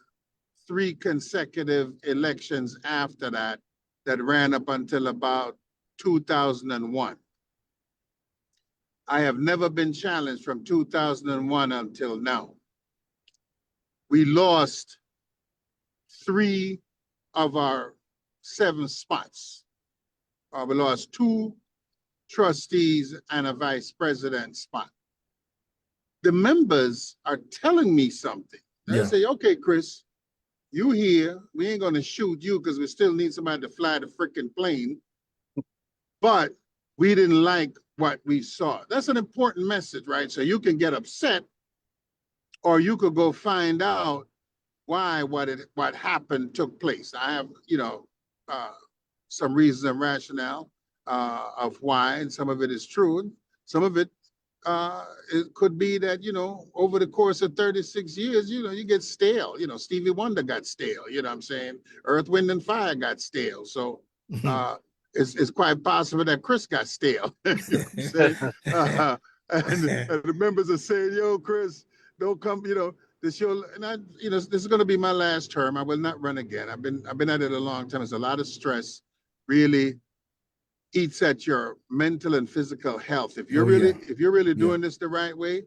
3 consecutive elections after that ran up until about 2001. I have never been challenged from 2001 until now. We lost 3 of our 7 spots. We lost 2 trustees and a vice president spot. The members are telling me something. They say, okay, Chris, you here, we ain't gonna shoot you because we still need somebody to fly the freaking plane, but we didn't like what we saw. That's an important message, right? So you can get upset, or you could go find out why what happened took place. I have, some reasons and rationale of why, and some of it is true, and some of it it could be that, over the course of 36 years, you get stale. Stevie Wonder got stale, you know what I'm saying? Earth, Wind, and Fire got stale. So it's quite possible that Chris got stale. You know what I'm saying? And the members are saying, yo, Chris, don't come, this your, and this is going to be my last term. I will not run again. I've been at it a long time. It's a lot of stress, really eats at your mental and physical health. If you're really doing this the right way,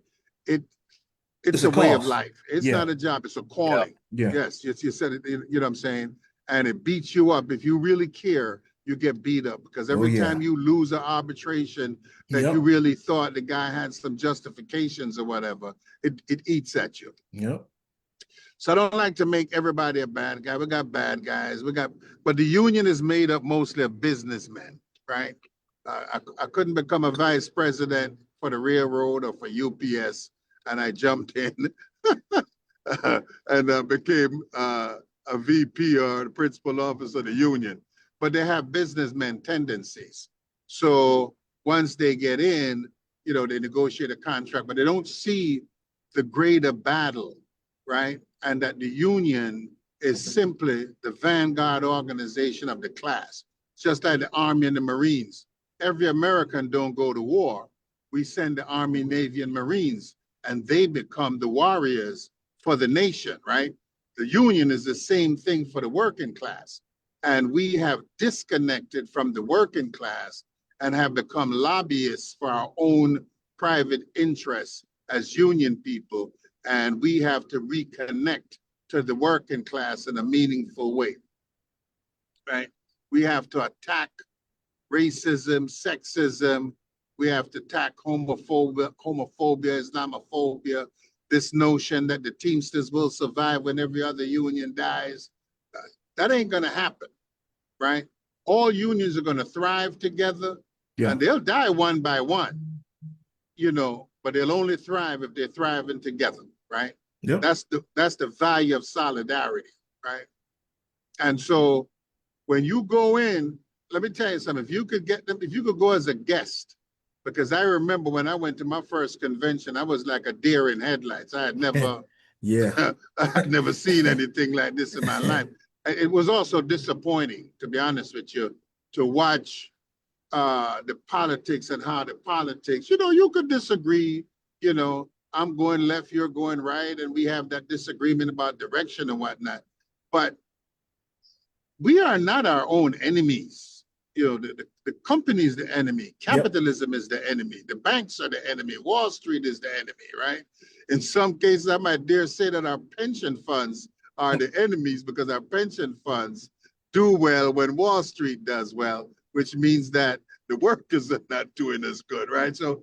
it's a way of life. It's not a job, it's a calling. Yeah. Yes, you said it, you know what I'm saying? And it beats you up. If you really care, you get beat up, because every time you lose an arbitration that you really thought the guy had some justifications or whatever, it eats at you. Yep. So I don't like to make everybody a bad guy. We got bad guys. But the union is made up mostly of businessmen, right? I couldn't become a vice president for the railroad or for UPS, and I jumped in and became a VP or the principal officer of the union. But they have businessmen tendencies. So once they get in, they negotiate a contract, but they don't see the greater battle, right? And that the union is simply the vanguard organization of the class. It's just like the Army and the Marines. Every American don't go to war. We send the Army, Navy, and Marines, and they become the warriors for the nation, right? The union is the same thing for the working class. And we have disconnected from the working class and have become lobbyists for our own private interests as union people. And we have to reconnect to the working class in a meaningful way, right? We have to attack racism, sexism. We have to attack homophobia, Islamophobia, this notion that the Teamsters will survive when every other union dies. That ain't gonna happen, right? All unions are gonna thrive together, and they'll die one by one, but they'll only thrive if they're thriving together, right? Yep. That's the value of solidarity, right? And so when you go in, let me tell you something. If you could go as a guest, because I remember when I went to my first convention, I was like a deer in headlights. I had never, I had never seen anything like this in my life. It was also disappointing, to be honest with you, to watch the politics and how the politics, you could disagree, I'm going left, you're going right, and we have that disagreement about direction and whatnot. But we are not our own enemies. The company is the enemy. Capitalism is the enemy. The banks are the enemy. Wall Street is the enemy, right? In some cases, I might dare say that our pension funds are the enemies, because our pension funds do well when Wall Street does well, which means that the workers are not doing as good, right? So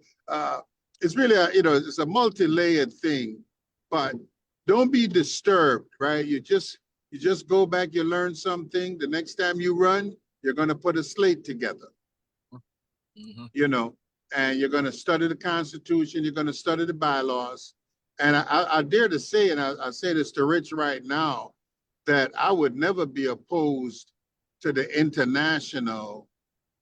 it's really it's a multi-layered thing, but don't be disturbed, right? You just go back, you learn something. The next time you run, you're going to put a slate together, and you're going to study the Constitution, you're going to study the bylaws. And I dare to say, and I say this to Rich right now, that I would never be opposed to the International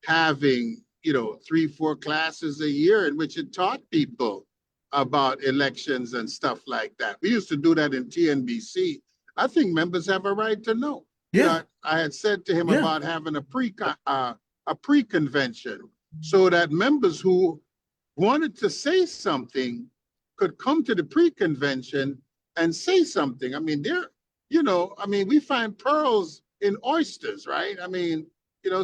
having, 3-4 classes a year in which it taught people about elections and stuff like that. We used to do that in TNBC. I think members have a right to know. I had said to him about having a pre-convention, so that members who wanted to say something could come to the pre-convention and say something. I mean, we find pearls in oysters, right? I mean,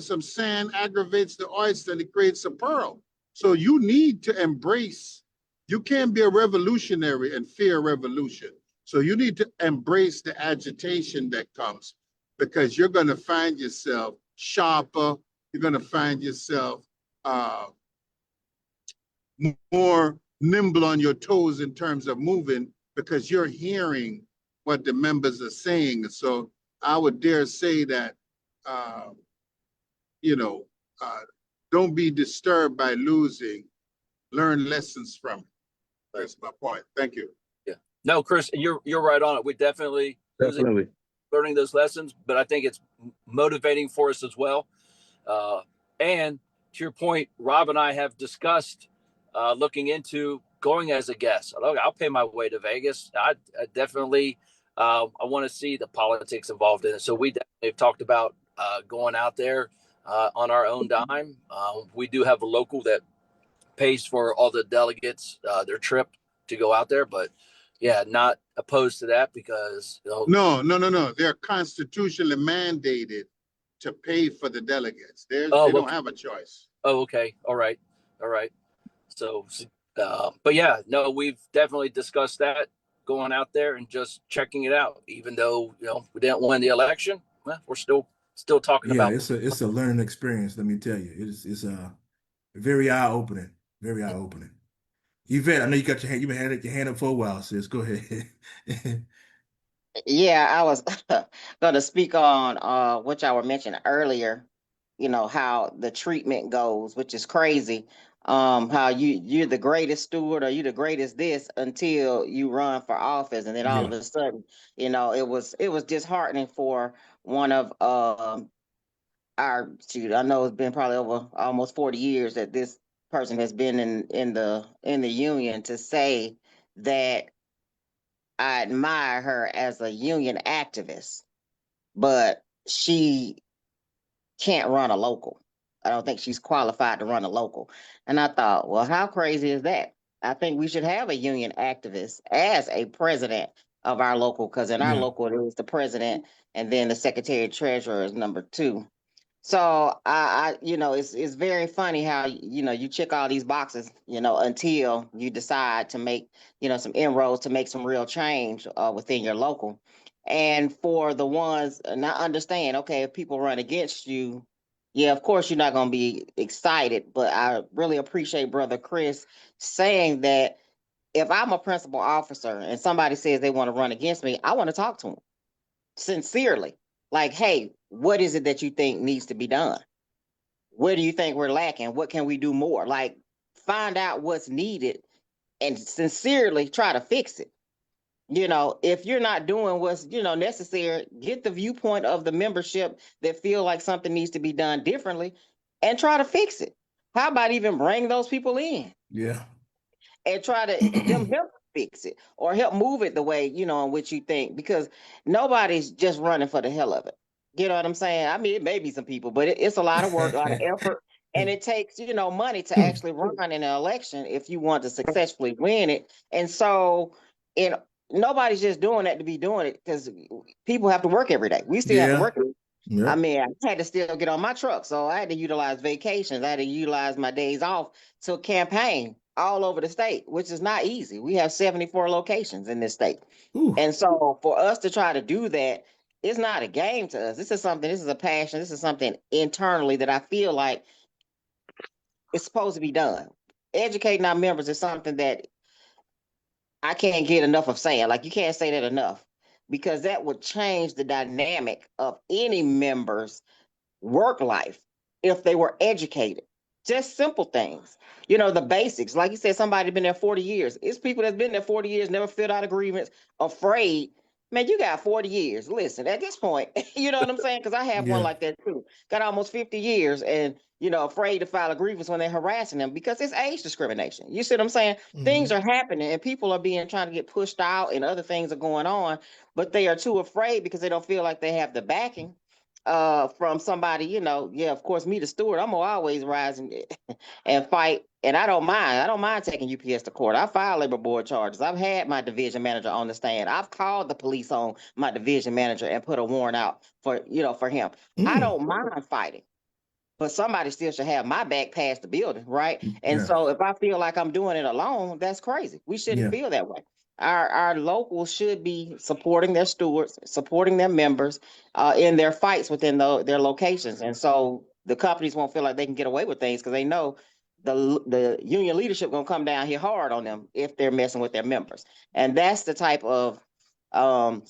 some sand aggravates the oyster and it creates a pearl. So you need to embrace, you can't be a revolutionary and fear revolution. So you need to embrace the agitation that comes, because you're going to find yourself sharper. You're going to find yourself more nimble on your toes in terms of moving, because you're hearing what the members are saying. So I would dare say that, don't be disturbed by losing. Learn lessons from it. That's my point. Thank you. Yeah. No, Chris, you're right on it. We definitely learning those lessons, but I think it's motivating for us as well. And to your point, Rob and I have discussed looking into going as a guest. I'll pay my way to Vegas. I definitely I want to see the politics involved in it. So we definitely have talked about going out there on our own dime. We do have a local that pays for all the delegates their trip to go out there, but yeah, not opposed to that because No. They're constitutionally mandated to pay for the delegates. They don't okay. have a choice. Oh, okay. All right. So, but yeah, no, we've definitely discussed that going out there and just checking it out. Even though we didn't win the election, well, we're still talking Yeah, about. it's a learning experience. Let me tell you, it's very eye opening. Very eye opening. Yvette, I know you got you've been had your hand up for a while, sis. Go ahead. Yeah, I was going to speak on what y'all were mentioning earlier, how the treatment goes, which is crazy. How you're the greatest steward or you're the greatest this until you run for office, and then all Yeah. of a sudden, it was disheartening for one of I know it's been probably over almost 40 years that this person has been in the union, to say that I admire her as a union activist, but she can't run a local. I don't think she's qualified to run a local. And I thought, well, how crazy is that? I think we should have a union activist as a president of our local, because in our Yeah. local, it was the president, and then the secretary treasurer is number two. So it's very funny how you check all these boxes, until you decide to make some inroads to make some real change within your local. And for the ones, and I understand, okay, if people run against you, yeah, of course you're not going to be excited. But I really appreciate Brother Chris saying that if I'm a principal officer and somebody says they want to run against me, I want to talk to them sincerely. Like, hey, what is it that you think needs to be done? Where do you think we're lacking? What can we do more? Like, find out what's needed and sincerely try to fix it. If you're not doing what's necessary, get the viewpoint of the membership that feel like something needs to be done differently and try to fix it. How about even bring those people in Yeah. and try to them help fix it or help move it the way in which you think, because nobody's just running for the hell of it. You know what I'm saying? I mean, it may be some people, but it's a lot of work, a lot of effort, and it takes money to actually run in an election if you want to successfully win it. And so, and nobody's just doing that to be doing it, because people have to work every day. We still have to Yeah. work. I Yep. mean, I had to still get on my truck, so I had to utilize vacations. I had to utilize my days off to campaign all over the state, which is not easy. We have 74 locations in this state. Ooh. And so for us to try to do that, it's not a game to us. This is a passion. This is something internally that I feel like it's supposed to be done. Educating our members is something that I can't get enough of saying. Like, you can't say that enough, because that would change the dynamic of any member's work life if they were educated. Just simple things. The basics. Like you said, somebody been there 40 years. It's people that's been there 40 years, never filled out agreements, afraid. Man, you got 40 years. Listen, at this point, you know what I'm saying? Because I have one Yeah. like that too. Got almost 50 years and, afraid to file a grievance when they're harassing them because it's age discrimination. You see what I'm saying? Things Hmm. are happening and people are trying to get pushed out and other things are going on, but they are too afraid because they don't feel like they have the backing from somebody. Yeah, of course, me the steward, I'm gonna always rise and fight, and I don't mind taking UPS to court. I file labor board charges. I've had my division manager on the stand. I've called the police on my division manager and put a warrant out for him. I Mm. don't mind fighting, but somebody still should have my back past the building, right? And Yeah. so if I feel like I'm doing it alone, that's crazy. We shouldn't Yeah. feel that way. Our locals should be supporting their stewards, supporting their members in their fights within their locations. And so the companies won't feel like they can get away with things because they know the union leadership gonna come down here hard on them if they're messing with their members. And that's the type of um,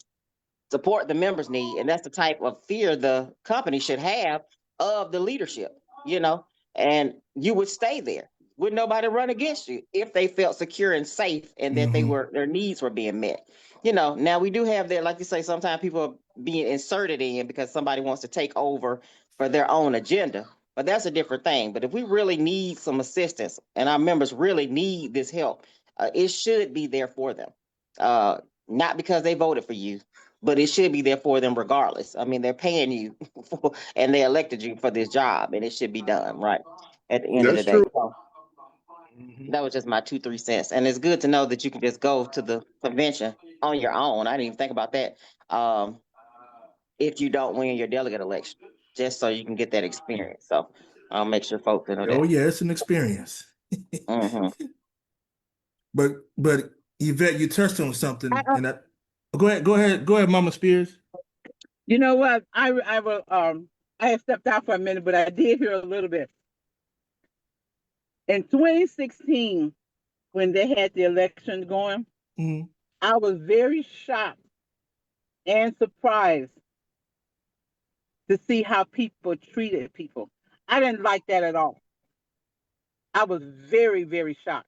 support the members need, and that's the type of fear the company should have of the leadership. you know and you would stay there. Would nobody run against you if they felt secure and safe and that Hmm. their needs were being met. Now we do have that, like you say, sometimes people are being inserted in because somebody wants to take over for their own agenda. but that's a different thing. But if we really need some assistance and our members really need this help, it should be there for them. Not because they voted for you, but it should be there for them regardless. I mean, they're paying you for, and they elected you for this job, and it should be done right at the end of the That's day. true. So that was just my 2-3 cents. And it's good to know that you can just go to the convention on your own. I didn't even think about that. If you don't win your delegate election, just so you can get that experience. So I'll make sure folks know Oh that. yeah, it's an experience. Mm-hmm. But Yvette, you touched on something, and go ahead, Mama Spears. You know what? I will I have stepped out for a minute, but I did hear a little bit. In 2016, when they had the election going, Mhm. I was very shocked and surprised to see how people treated people. I didn't like that at all. I was very, very shocked.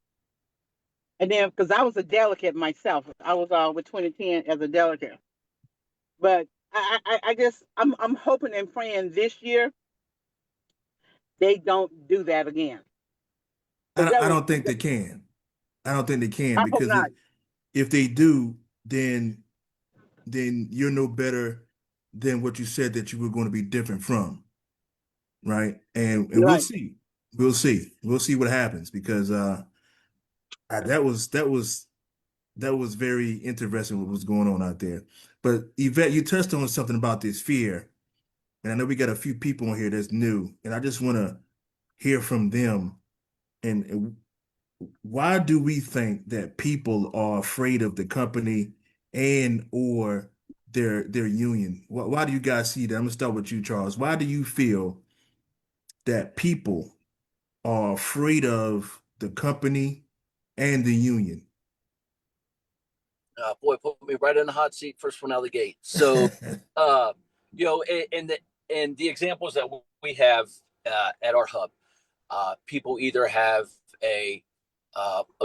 And then because I was a delegate myself, I was with 2010 as a delegate. But I just I'm hoping and praying this year they don't do that again. Because that I was don't think they can. I don't think they can I hope because not. if they do, then you're no better than what you said that you were going to be different from, right? And we'll Right. see. We'll see what happens because that was very interesting what was going on out there. But Yvette, you touched on something about this fear, and I know we got a few people on here that's new, and I just want to hear from them. And why do we think that people are afraid of the company and or their union? Why do you guys see that? I'm gonna start with you, Charles. Why do you feel that people are afraid of the company and the union? Boy, put me right in the hot seat, first one out of the gate. So, uh, you know, and the examples that we have at our hub, people either have a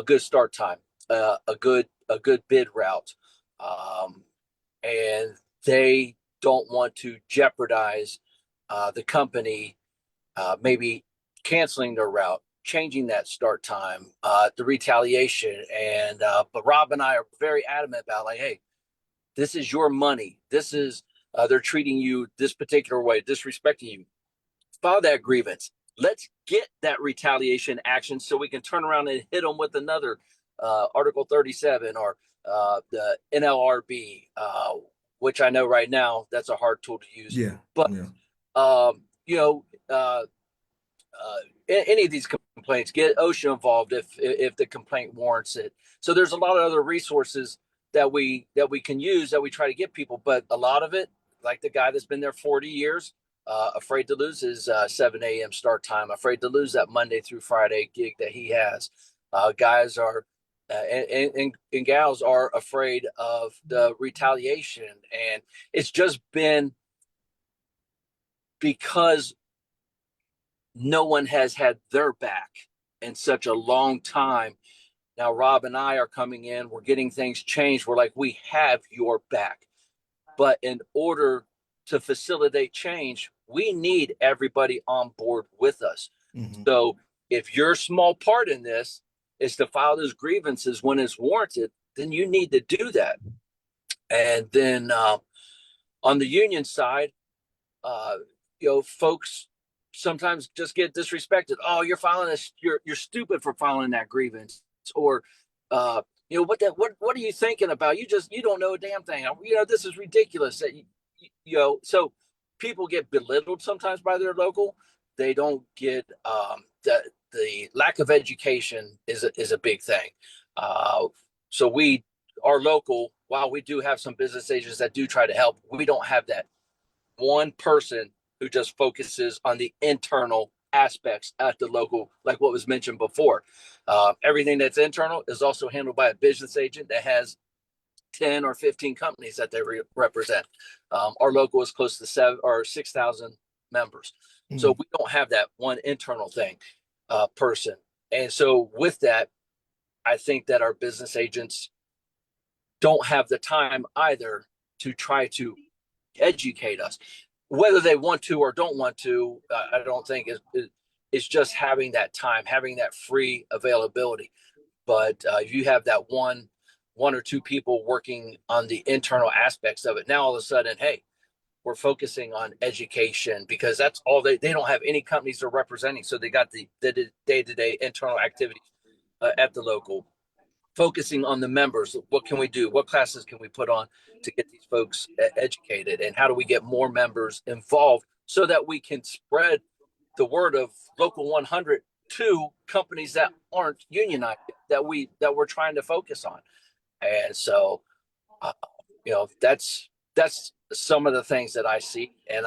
good start time, a good bid route, um, and they don't want to jeopardize the company maybe canceling their route, changing that start time, the retaliation. And but Rob and I are very adamant about like, hey, this is your money. This is they're treating you this particular way, disrespecting you. File that grievance. Let's get that retaliation action so we can turn around and hit them with another Article 37 or the NLRB, which I know right now that's a hard tool to use. Yeah, But yeah. you know, any of these complaints, get OSHA involved if the complaint warrants it. So there's a lot of other resources that we can use that we try to get people, but a lot of it, like the guy that's been there 40 years, afraid to lose his 7 a.m. start time, afraid to lose that Monday through Friday gig that he has. Guys are and gals are afraid of the retaliation, and it's just been because no one has had their back in such a long time. Now, Rob and I are coming in, we're getting things changed. We're like, we have your back. But in order to facilitate change, we need everybody on board with us. Mm-hmm. So if your small part in this is to file those grievances when it's warranted, then you need to do that. And then on the union side, folks sometimes just get disrespected. Oh, you're filing this. You're stupid for filing that grievance, or what are you thinking about? You don't know a damn thing. This is ridiculous. So people get belittled sometimes by their local. They don't get the lack of education is a big thing. So our local, while we do have some business agents that do try to help, we don't have that one person who just focuses on the internal aspects at the local, like what was mentioned before. Everything that's internal is also handled by a business agent that has 10 or 15 companies that they represent. Our local is close to 7 or 6,000 members. Mm-hmm. So we don't have that one internal thing person. And so with that, I think that our business agents don't have the time either to try to educate us. whether they want to or don't want to, I don't think is just having that time, having that free availability. But if you have that one or two people working on the internal aspects of it, now all of a sudden, hey, we're focusing on education because that's all they don't have any companies they're representing. So they got the day-to-day internal activities at the local, focusing on the members. What can we do? What classes can we put on to get these folks educated? And how do we get more members involved so that we can spread the word of Local 100 to companies that aren't unionized that we're trying to focus on? And so, that's some of the things that I see. And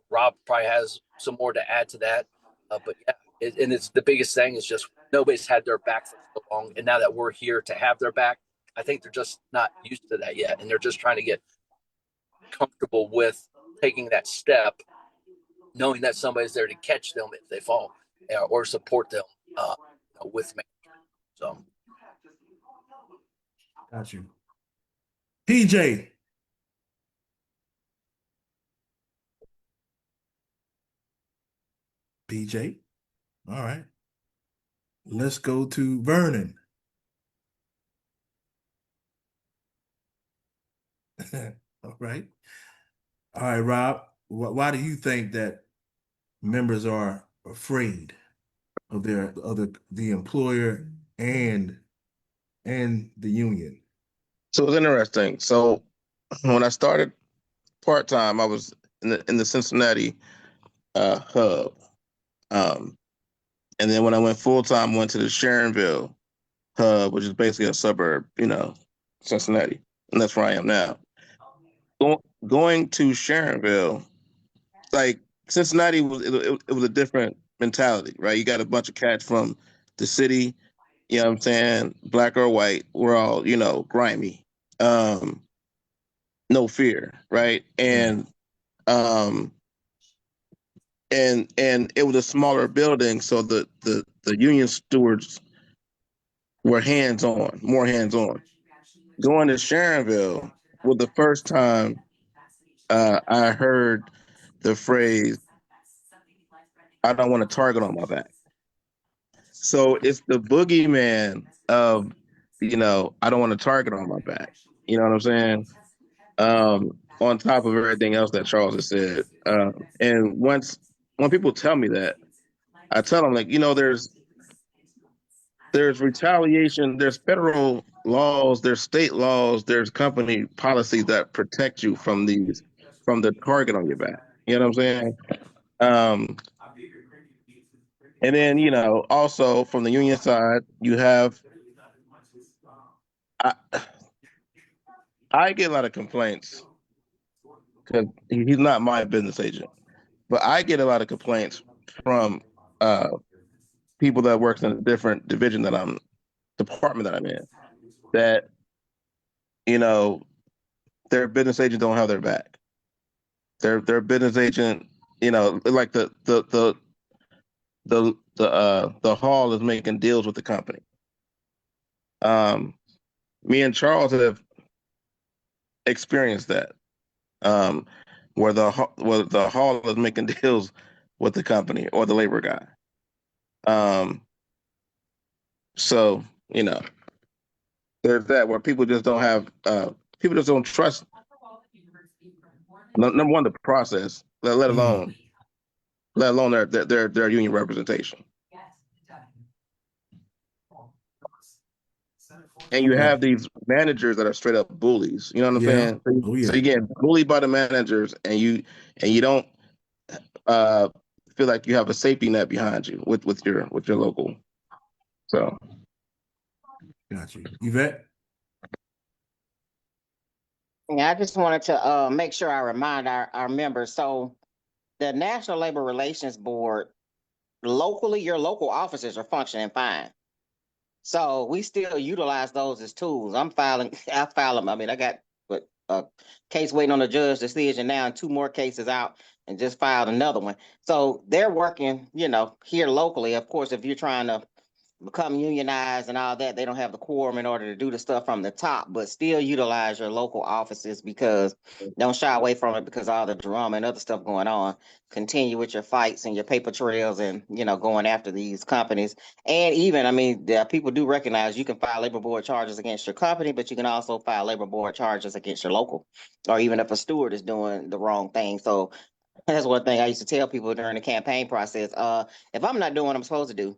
Rob probably has some more to add to that. But yeah, and it's the biggest thing is just nobody's had their back for so long. And now that we're here to have their back, I think they're just not used to that yet. And they're just trying to get comfortable with taking that step, knowing that somebody's there to catch them if they fall or support them with me. So. Got you. PJ. PJ. All right. Let's go to Vernon. All right. All right, Rob. Why do you think that members are afraid of the employer and the union? So it was interesting. So when I started part-time, I was in the Cincinnati hub. And then when I went full-time, I went to the Sharonville hub, which is basically a suburb, Cincinnati. And that's where I am now. Going to Sharonville, like Cincinnati it was a different mentality, right? You got a bunch of cats from the city, you know what I'm saying? Black or white, we're all, grimy. No fear, right? And and it was a smaller building, so the union stewards were hands-on, more hands-on. Going to Sharonville was the first time I heard the phrase, I don't want a target on my back. So it's the boogeyman of, I don't want a target on my back. You know what I'm saying? On top of everything else that Charles has said. And when people tell me that, I tell them, like, there's retaliation, there's federal laws, there's state laws, there's company policies that protect you from the target on your back. You know what I'm saying? And then, also from the union side, you have, I get a lot of complaints because he's not my business agent, but I get a lot of complaints from people that works in a different department that I'm in, that, their business agent don't have their back. Their business agent, like the hall is making deals with the company. Me and Charles have experienced that, where the hall is making deals with the company or the labor guy. So there's that, where people just don't have people just don't trust, number one, the process, let alone their union representation. And you have these managers that are straight up bullies. You know what I'm saying? Oh, yeah. So you get bullied by the managers, and you don't feel like you have a safety net behind you with your local. So, Got you. Yvette? Yeah, I just wanted to make sure I remind our members. So the National Labor Relations Board, locally, your local offices are functioning fine. So we still utilize those as tools. I file them. I mean, I got a case waiting on the judge decision now, and 2 more cases out, and just filed another one. So they're working, here locally. Of course, if you're trying to become unionized and all that, they don't have the quorum in order to do the stuff from the top, but still utilize your local offices, because don't shy away from it, because all the drama and other stuff going on. Continue with your fights and your paper trails, and going after these companies. And even, I mean, people do recognize you can file labor board charges against your company, but you can also file labor board charges against your local, or even if a steward is doing the wrong thing. So that's one thing I used to tell people during the campaign process. If I'm not doing what I'm supposed to do,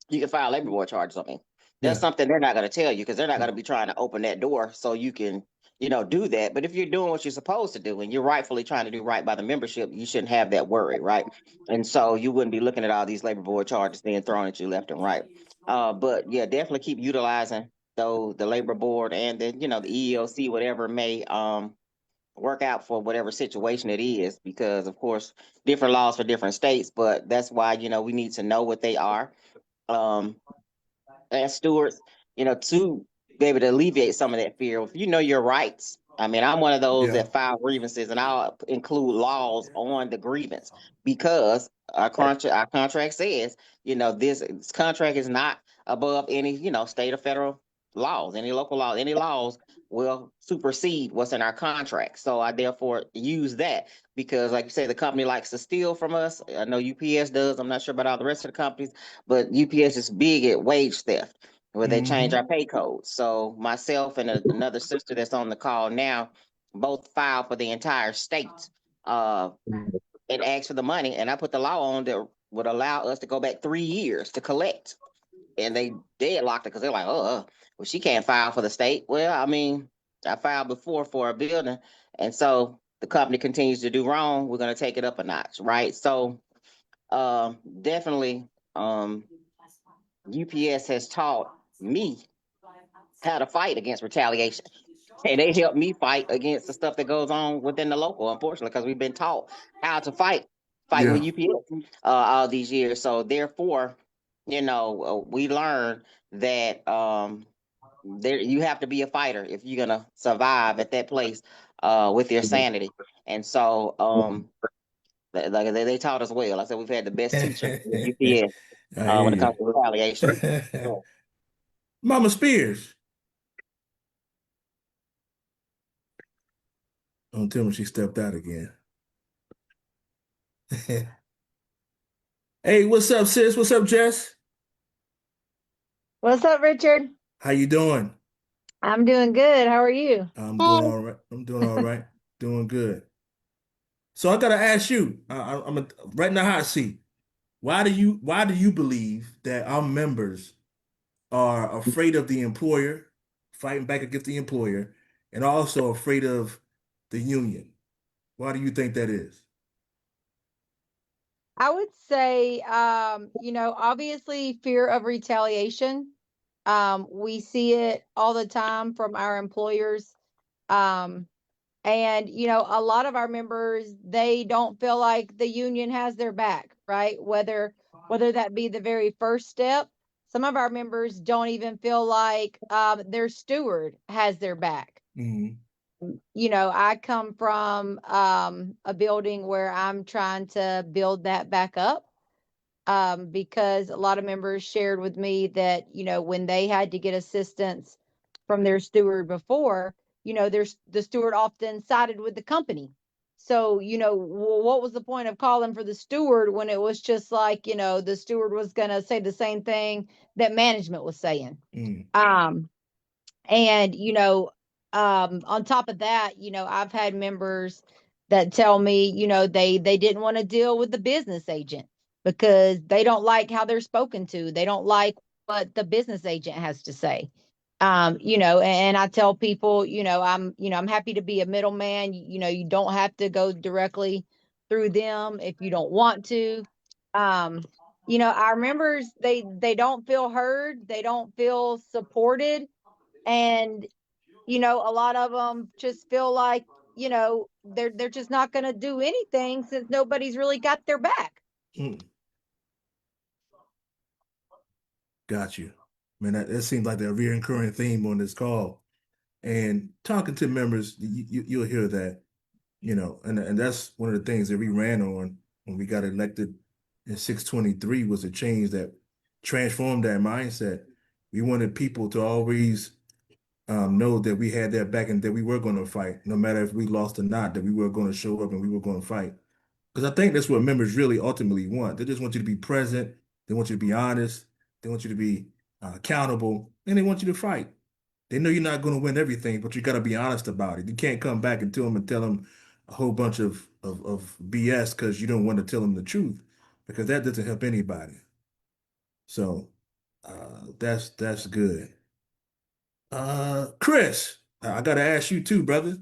you can file labor board charges on me. That's something they're not going to tell you, because they're not going to be trying to open that door so you can, do that. But if you're doing what you're supposed to do and you're rightfully trying to do right by the membership, you shouldn't have that worry, right? And so you wouldn't be looking at all these labor board charges being thrown at you left and right. But yeah, definitely keep utilizing though the labor board, and then the EEOC, whatever may work out for whatever situation it is, because of course different laws for different states. But that's why we need to know what they are. Um, as stewards, to be able to alleviate some of that fear. If you know your rights, I mean, I'm one of those that file grievances, and I'll include laws on the grievance, because our contract says, this contract is not above any, state or federal laws, any local laws, any laws will supersede what's in our contract. So I therefore use that, because like you say, the company likes to steal from us. I know UPS does. I'm not sure about all the rest of the companies, but UPS is big at wage theft, where they change our pay codes. So myself and another sister that's on the call now both filed for the entire state, and asked for the money. And I put the law on that would allow us to go back 3 years to collect. And they deadlocked it, because they're like, well, she can't file for the state. Well, I mean, I filed before for a building. And so the company continues to do wrong, we're going to take it up a notch, right? So definitely, UPS has taught me how to fight against retaliation. And they help me fight against the stuff that goes on within the local, unfortunately, because we've been taught how to fight with UPS all these years. So therefore, we learn that there you have to be a fighter if you're gonna survive at that place with your sanity. And so like they taught us well. I said we've had the best teacher with UPS I hear when it comes you. to retaliation. Mama Spears. Don't tell me she stepped out again. Hey, what's up, sis? What's up, Jess? What's up, Richard? How you doing? I'm doing good. How are you? I'm doing all right. I'm doing all right. Doing good. So I gotta ask you, right in the hot seat. Why do you believe that our members are afraid of the employer, fighting back against the employer, and also afraid of the union? Why do you think that is? I would say, obviously fear of retaliation. We see it all the time from our employers. Um, and, a lot of our members, they don't feel like the union has their back, right? Whether that be the very first step. Some of our members don't even feel like their steward has their back. Mm-hmm. I come from a building where I'm trying to build that back up, because a lot of members shared with me that, when they had to get assistance from their steward before, the steward often sided with the company. So, what was the point of calling for the steward when it was just like, the steward was going to say the same thing that management was saying? Mm. And, on top of that, I've had members that tell me, they didn't want to deal with the business agent because they don't like how they're spoken to. They don't like what the business agent has to say. And I tell people, I'm happy to be a middleman. You don't have to go directly through them if you don't want to. Our members, they don't feel heard. They don't feel supported. And a lot of them just feel like they're just not going to do anything since nobody's really got their back. Mm. Got you. Man, that seems like a reoccurring theme on this call. And talking to members, you'll hear that, and that's one of the things that we ran on when we got elected in 623 was a change that transform that mindset. We wanted people to always know that we had their back and that we were going to fight, no matter if we lost or not, that we were going to show up and we were going to fight. Because I think that's what members really ultimately want. They just want you to be present. They want you to be honest. They want you to be accountable, and they want you to fight. They know you're not going to win everything, but you got to be honest about it. You can't come back and tell them a whole bunch of BS because you don't want to tell them the truth, because that doesn't help anybody. So that's good. Chris, I got to ask you too, brother.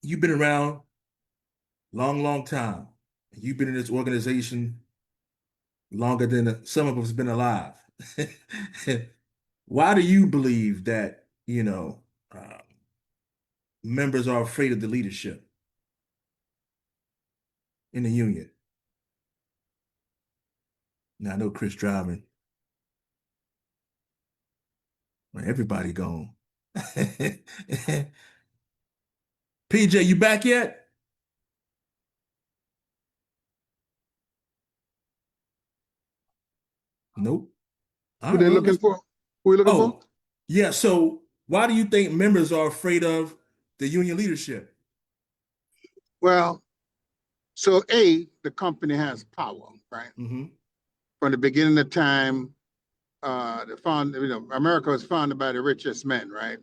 You've been around long time. You've been in this organization longer than some of us have been alive. Why do you believe that, members are afraid of the leadership in the union? Now, I know Chris driving. Well, everybody gone. PJ, you back yet? Nope. All Who right, they well, looking for? Who we looking for? oh, yeah. So why do you think members are afraid of the union leadership? Well, so A, the company has power, right? Mm-hmm. From the beginning of time, America was founded by the richest men, right?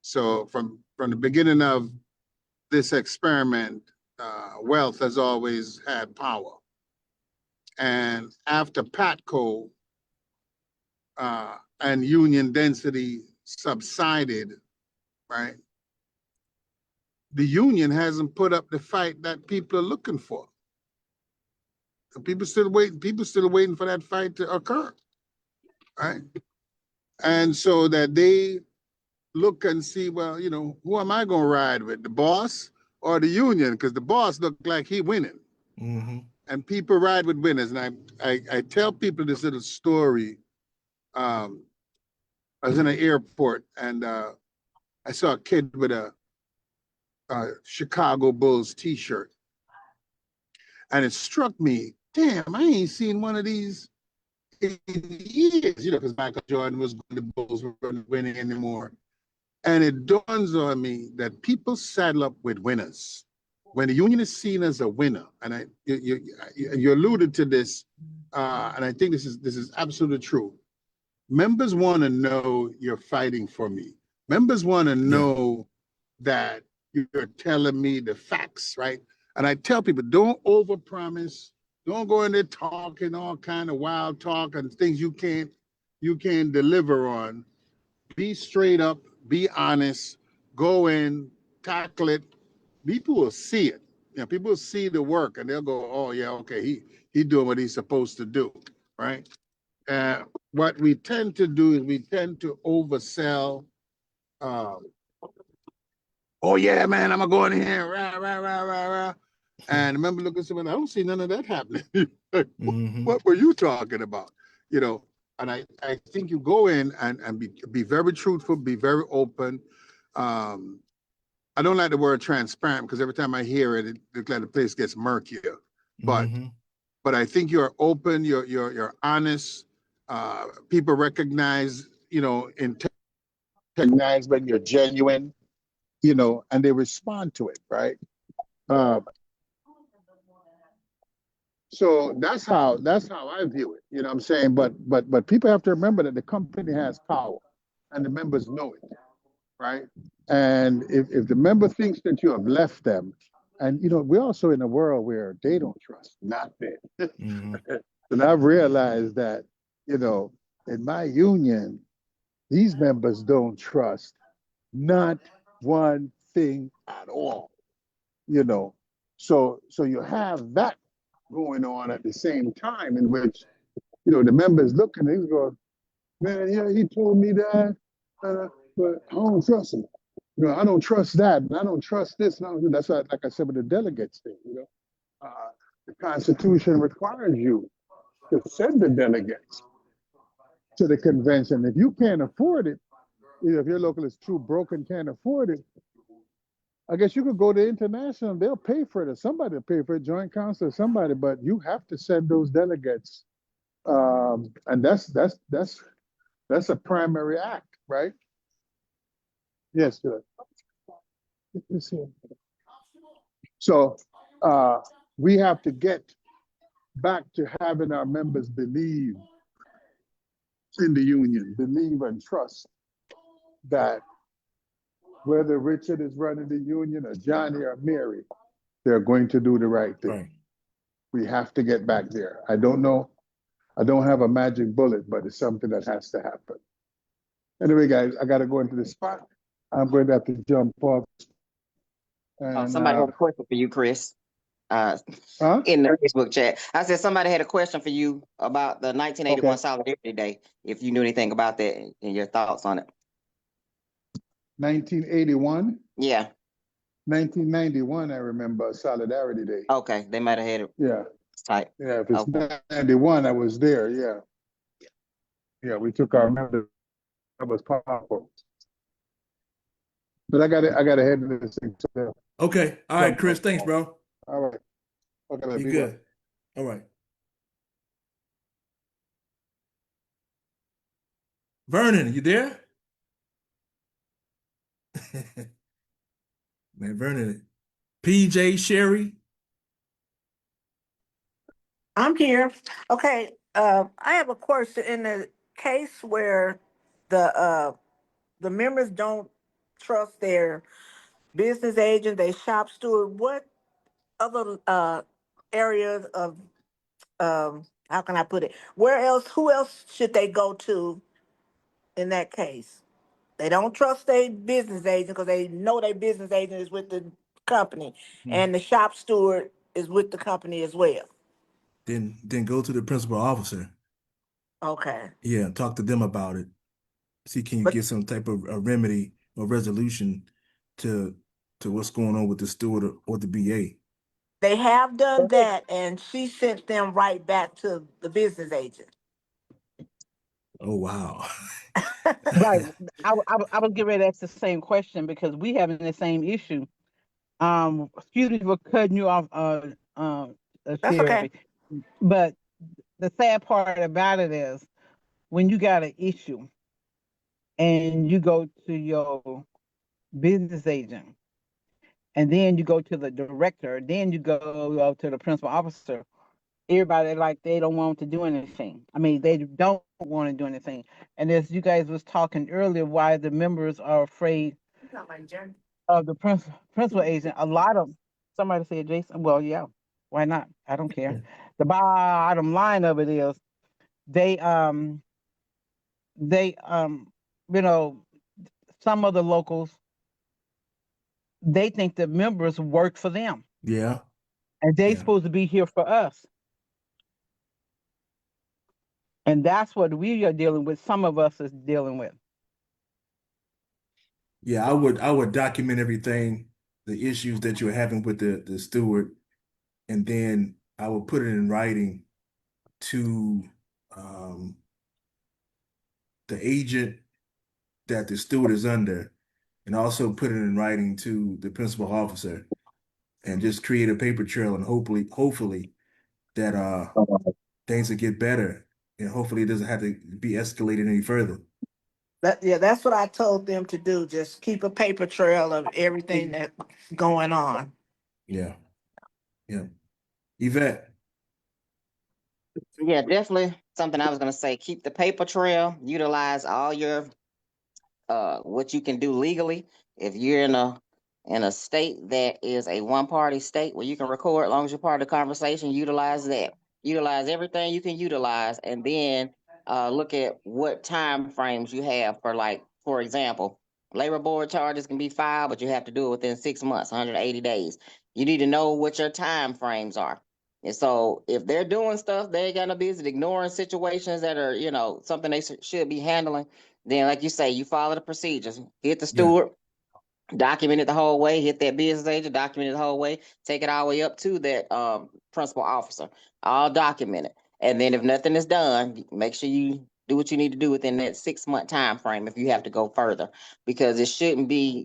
So from the beginning of this experiment, wealth has always had power. And after Patco and union density subsided, right? The union hasn't put up the fight that people are looking for. People still waiting for that fight to occur, right? And so that they look and see, well, who am I going to ride with, the boss or the union? Because the boss looked like he winning. Mm-hmm. And people ride with winners. And I tell people this little story. I was in an airport and I saw a kid with a Chicago Bulls t-shirt. And it struck me, damn, I ain't seen one of these in years, because Michael Jordan was going to Bulls, weren't winning anymore. And it dawns on me that people saddle up with winners. When the union is seen as a winner, and you alluded to this, and I think this is absolutely true. Members want to know you're fighting for me. Members want to know that you're telling me the facts, right? And I tell people, don't overpromise. Don't go in there talking all kind of wild talk and things you can't deliver on. Be straight up, be honest, go in, tackle it. People will see it. People will see the work and they'll go, oh yeah, okay, he doing what he's supposed to do, right? What we tend to do is we tend to oversell. Oh yeah, man, I'm gonna go in here, rah, rah, rah, rah, rah. And I remember looking at someone, I don't see none of that happening. Mm-hmm. What were you talking about? And I think you go in and be very truthful, be very open. I don't like the word transparent because every time I hear it, it looks like the place gets murkier. But Mm-hmm. but I think you're open, you're honest. People recognize, recognize when you're genuine, and they respond to it, right? So that's how I view it. You know what I'm saying? But people have to remember that the company has power and the members know it, right? And if the member thinks that you have left them, and we're also in a world where they don't trust nothing. Mm-hmm. And I've realized that, in my union, these members don't trust not one thing at all, So you have that going on at the same time in which, the members look and he's going, man, yeah, he told me that, but I don't trust him. I don't trust that, and I don't trust this. And that's why, like I said, with the delegates thing, the Constitution requires you to send the delegates to the convention. If you can't afford it, if your local is too broke and can't afford it, I guess you could go to international. They'll pay for it, or somebody will pay for it, joint council or somebody. But you have to send those delegates And that's a primary act, right? Yes, sir. So we have to get back to having our members believe in the union, believe and trust that whether Richard is running the union or Johnny or Mary, they're going to do the right thing. Right. We have to get back there. I don't know. I don't have a magic bullet, but it's something that has to happen. Anyway, guys, I got to go into the spot. I'm going to have to jump off. And, Somebody has a question for you, Chris. huh? In the Facebook chat, I said somebody had a question for you about the 1981 Okay. Solidarity Day. If you knew anything about that and your thoughts on it. 1981, Yeah. 1991, I remember Solidarity Day. Okay. They might have had it Yeah. type. Yeah. If it's Okay. 91, I was there. Yeah. Yeah. We took our members. That was powerful. But I got to head into this thing. So, Okay. All right, Chris. Thanks, bro. all right. Okay, You be good. All right. Vernon, you there? Man, Vernon. PJ, Sherry. I'm here. Okay, I have a question. In the case where the members don't trust their business agent, their shop steward, what other areas of how can I put it? Where else? Who else should they go to in that case? They don't trust their business agent because they know their business agent is with the company, and the shop steward is with the company as well. Then go to the principal officer. Okay. Yeah, talk to them about it. See, can you But get some type of a remedy or resolution to what's going on with the steward or the BA? they have done that, and she sent them right back to the business agent. Oh, wow. Right. I was getting ready to ask the same question because we having the same issue. Excuse me for cutting you off, That's okay. Sherry. But the sad part about it is when you got an issue and you go to your business agent and then you go to the director, then you go to the principal officer, everybody like they don't want to do anything. I mean, they don't want to do anything. And as you guys was talking earlier, why the members are afraid of the principal agent, a lot of somebody said, Jason, well, yeah, why not? I don't care. The bottom line of it is they they you know, some of the locals, they think the members work for them Yeah. and they Yeah. supposed to be here for us. And that's what we are dealing with. Some of us is dealing with. Yeah, I would document everything, the issues that you're having with the steward, and then I would put it in writing to the agent that the steward is under, and also put it in writing to the principal officer, and just create a paper trail, and hopefully that things will get better, and hopefully it doesn't have to be escalated any further. That's what I told them to do. Just keep a paper trail of everything that's going on. Yeah. Yeah. Yvette. Yeah, definitely something I was gonna say. Keep the paper trail. Utilize all your what you can do legally. If you're in a state that is a one party state where you can record, as long as you're part of the conversation, utilize that. Utilize everything you can utilize, and then look at what time frames you have for, like, for example, labor board charges can be filed, but you have to do it within 6 months, 180 days. You need to know what your time frames are. And so if they're doing stuff, they ain't got no business ignoring situations that are, something they should be handling. Then, like you say, you follow the procedures. Hit the Yeah. steward, document it the whole way, hit that business agent, document it the whole way, take it all the way up to that principal officer, all documented. And then if nothing is done, make sure you do what you need to do within that 6 month time frame if you have to go further. Because it shouldn't be,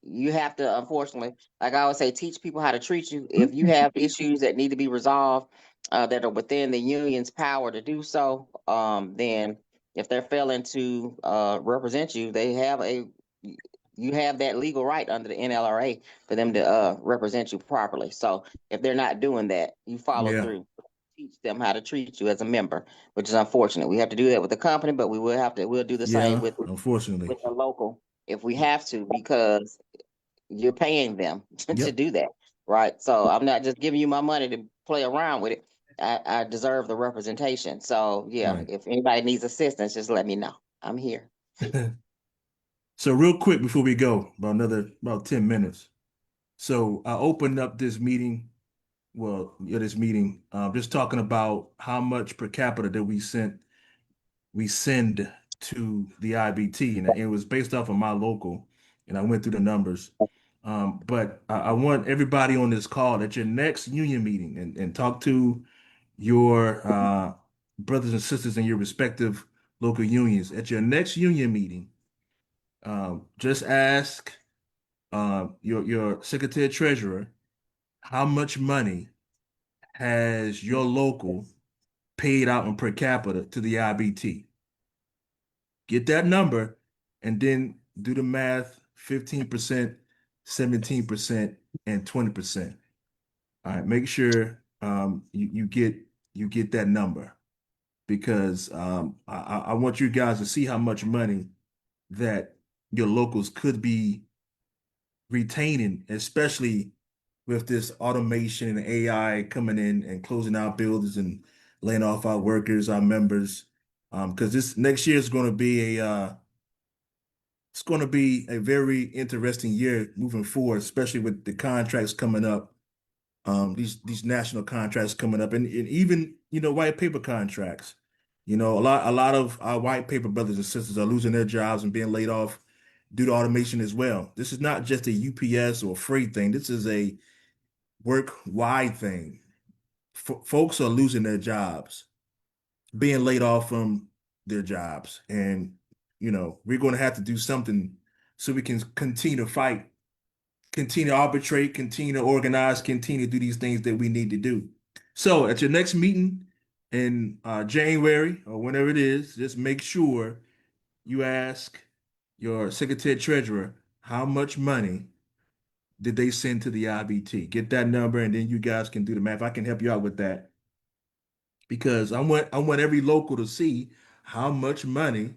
you have to, unfortunately, like I always say, teach people how to treat you. If you have issues that need to be resolved, that are within the union's power to do so, then if they're failing to represent you, you have that legal right under the NLRA for them to represent you properly. So if they're not doing that, you follow Yeah. through, teach them how to treat you as a member, which is unfortunate. We have to do that with the company, but we'll do the same Yeah. Unfortunately. with the local if we have to, because you're paying them to Yep. do that, right? So I'm not just giving you my money to play around with it. I deserve the representation. So yeah, Right. if anybody needs assistance, just let me know. I'm here. So real quick before we go, about 10 minutes. So I opened up this meeting, just talking about how much per capita that we send to the IBT, and it was based off of my local, and I went through the numbers. But I want everybody on this call at your next union meeting and talk to your brothers and sisters in your respective local unions. At your next union meeting, just ask your secretary treasurer how much money has your local paid out in per capita to the IBT. Get that number and then do the math 15%, 17%, and 20%. All right, make sure you get that number because I want you guys to see how much money that your locals could be retaining, especially with this automation and AI coming in and closing out buildings and laying off our workers, our members. Because this next year is going to be it's going to be a very interesting year moving forward, especially with the contracts coming up. These national contracts coming up, and even white paper contracts. A lot of our white paper brothers and sisters are losing their jobs and being laid off due to automation as well. This is not just a UPS or freight thing. This is a work-wide thing. Folks are losing their jobs, being laid off from their jobs, and we're going to have to do something so we can continue to fight, continue to arbitrate, continue to organize, continue to do these things that we need to do. So at your next meeting in January or whenever it is, just make sure you ask your secretary treasurer how much money did they send to the IBT. Get that number, and then you guys can do the math. I can help you out with that because I want every local to see how much money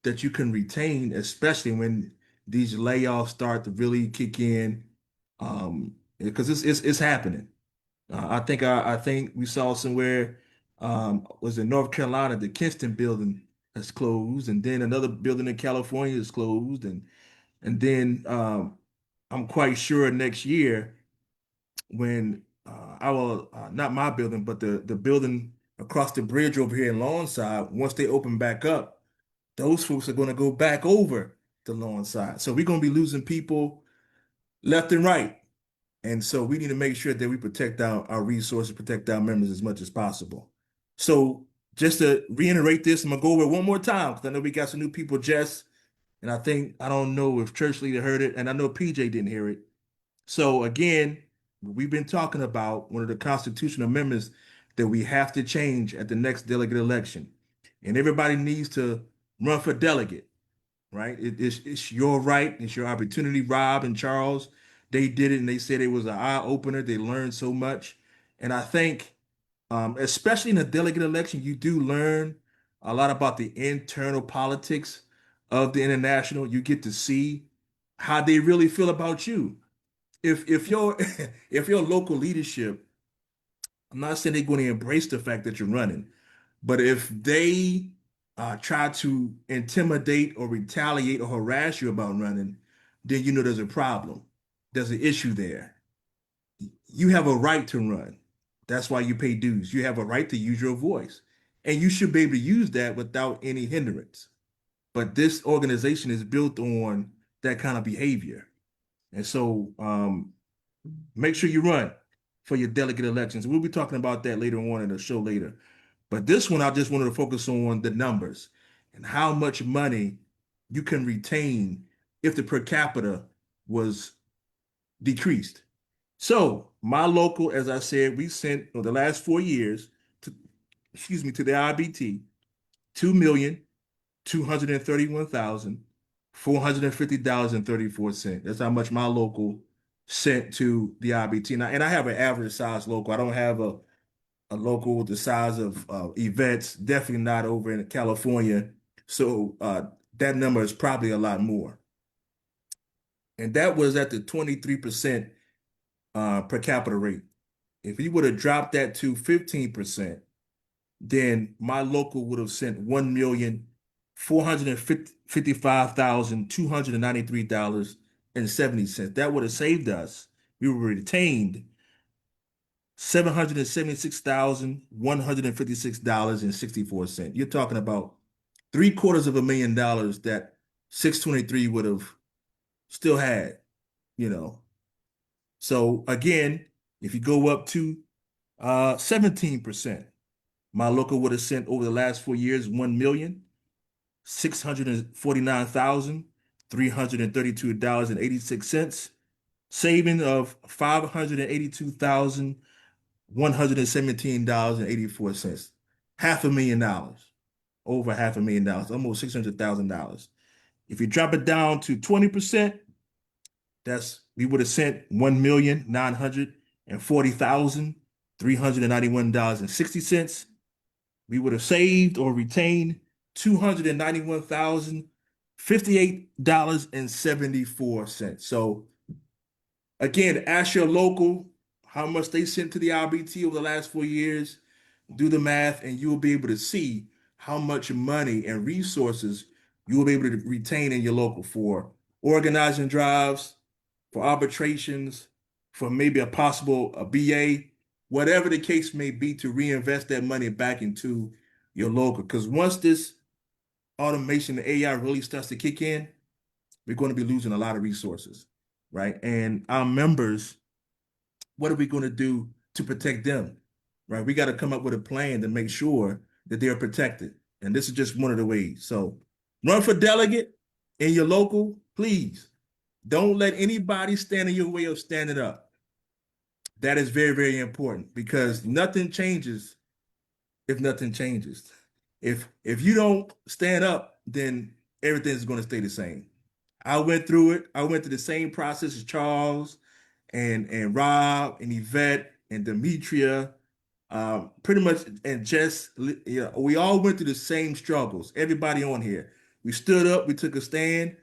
that you can retain, especially when these layoffs start to really kick in. Because it's happening. I think we saw somewhere was in North Carolina, the Kinston building has closed, and then another building in California is closed, and then I'm quite sure next year when our not my building, but the building across the bridge over here in Lawnside, once they open back up, those folks are going to go back over to Lawnside. So we're going to be losing people left and right. And so we need to make sure that we protect our resources, protect our members as much as possible. So just to reiterate this, I'm gonna go over it one more time because I know we got some new people, Jess, and I don't know if Church Leader heard it, and I know PJ didn't hear it. So again, we've been talking about one of the constitutional amendments that we have to change at the next delegate election. And everybody needs to run for delegate, right? It's your right, it's your opportunity. Rob and Charles, they did it and they said it was an eye opener. They learned so much. And I think, especially in a delegate election, you do learn a lot about the internal politics of the international. You get to see how they really feel about you. If your if your local leadership, I'm not saying they're going to embrace the fact that you're running, but if they try to intimidate or retaliate or harass you about running, then you know there's a problem. There's an issue there. You have a right to run. That's why you pay dues. You have a right to use your voice. And you should be able to use that without any hindrance. But this organization is built on that kind of behavior. And so make sure you run for your delegate elections. We'll be talking about that later on in the show later. But this one, I just wanted to focus on the numbers and how much money you can retain if the per capita was decreased. So my local, as I said, we sent for the last 4 years to, to the IBT, 2,231,450.34. That's how much my local sent to the IBT. Now, and I have an average size local. I don't have a local the size of events, definitely not over in California. So that number is probably a lot more. And that was at the 23% per capita rate. If you would have dropped that to 15%, then my local would have sent $1,455,293.70. That would have saved us. We were retained $776,156.64. You're talking about $750,000 that 623 would have still had, you know. So again, if you go up to 17%, my local would have sent over the last 4 years $1,649,332.86, saving of $582,117.84, $500,000, over $500,000, almost $600,000. If you drop it down to 20%, we would have sent $1,940,391.60. We would have saved or retained $291,058.74. So again, ask your local how much they sent to the IBT over the last 4 years. Do the math, and you'll be able to see how much money and resources you will be able to retain in your local for organizing drives, for arbitrations, for maybe a BA, whatever the case may be, to reinvest that money back into your local. Because once this automation, the AI really starts to kick in, we're going to be losing a lot of resources, right? And our members, what are we going to do to protect them, right? We got to come up with a plan to make sure that they're protected. And this is just one of the ways. So run for delegate in your local, please. Don't let anybody stand in your way of standing up. That is very, very important, because nothing changes if nothing changes. If you don't stand up, then everything's going to stay the same. I went through it. I went through the same process as Charles and Rob and Yvette and Demetria, pretty much, and Jess. We all went through the same struggles. Everybody on here, we stood up. We took a stand.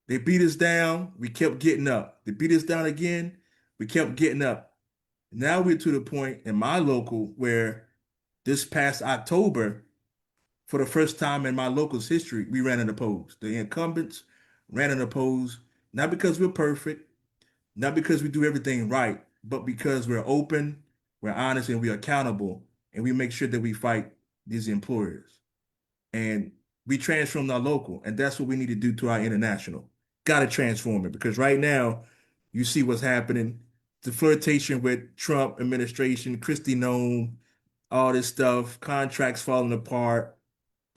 They beat us down. We kept getting up. They beat us down again. We kept getting up. Now we're to the point in my local where this past October, for the first time in my local's history, we ran unopposed. The incumbents ran unopposed, not because we're perfect, not because we do everything right, but because we're open, we're honest, and we're accountable, and we make sure that we fight these employers. And we transformed our local, and that's what we need to do to our international. Got to transform it, because right now, you see what's happening. The flirtation with Trump administration, Kristi Noem, all this stuff, contracts falling apart.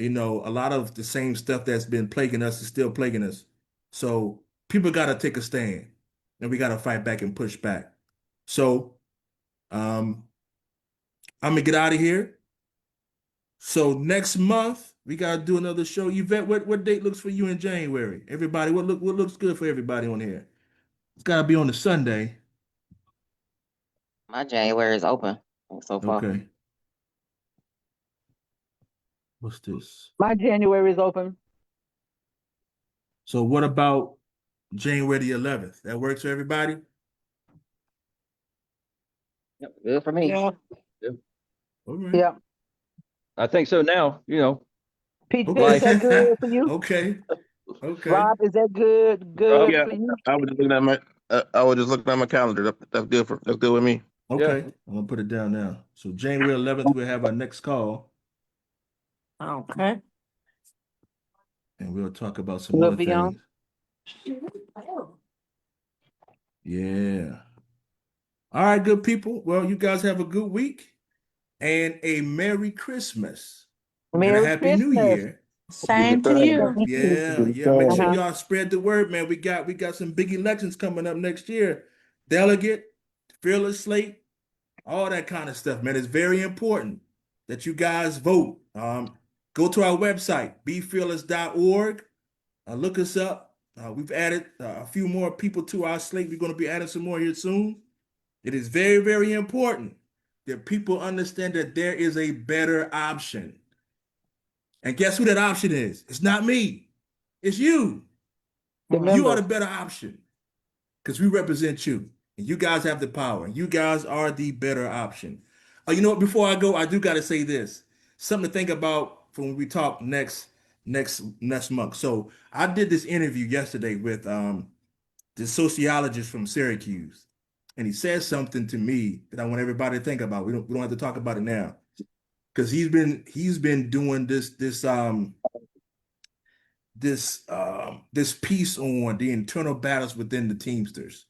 A lot of the same stuff that's been plaguing us is still plaguing us. So people got to take a stand, and we got to fight back and push back. So I'm gonna get out of here. So next month we gotta do another show. Yvette, what date looks for you in January? Everybody, what looks good for everybody on here? It's gotta be on the Sunday. My January is open so far. Okay. What's this? My January is open. So what about January the 11th? That works for everybody? Yep, good for me. Yeah. All right. Yeah. I think so now, Pete, Okay. is that good for you? Okay. Okay. Rob, is that good? Good Yeah, for you? I was just looking at my calendar. That's good with me. Okay. Yeah. I'm gonna put it down now. So January 11th, we'll have our next call, Okay. and we'll talk about some We'll other be on. things. Yeah. All right, good people. Well, you guys have a good week and a Merry Christmas and a Merry Happy New Christmas. Year. Same to you. Yeah. Make sure Uh-huh. y'all spread the word, man. We got some big elections coming up next year. Delegate, fearless slate, all that kind of stuff, man. It's very important that you guys vote. Go to our website, befearless.org. Look us up. We've added a few more people to our slate. We're going to be adding some more here soon. It is very, very important that people understand that there is a better option. And guess who that option is? It's not me. It's you. The You are members. the better option because we represent you. And you guys have the power. You guys are the better option. You know what? Before I go, I do got to say this. Something to think about for when we talk next month. So I did this interview yesterday with the sociologist from Syracuse, and he said something to me that I want everybody to think about. We don't have to talk about it now because he's been doing this piece on the internal battles within the Teamsters.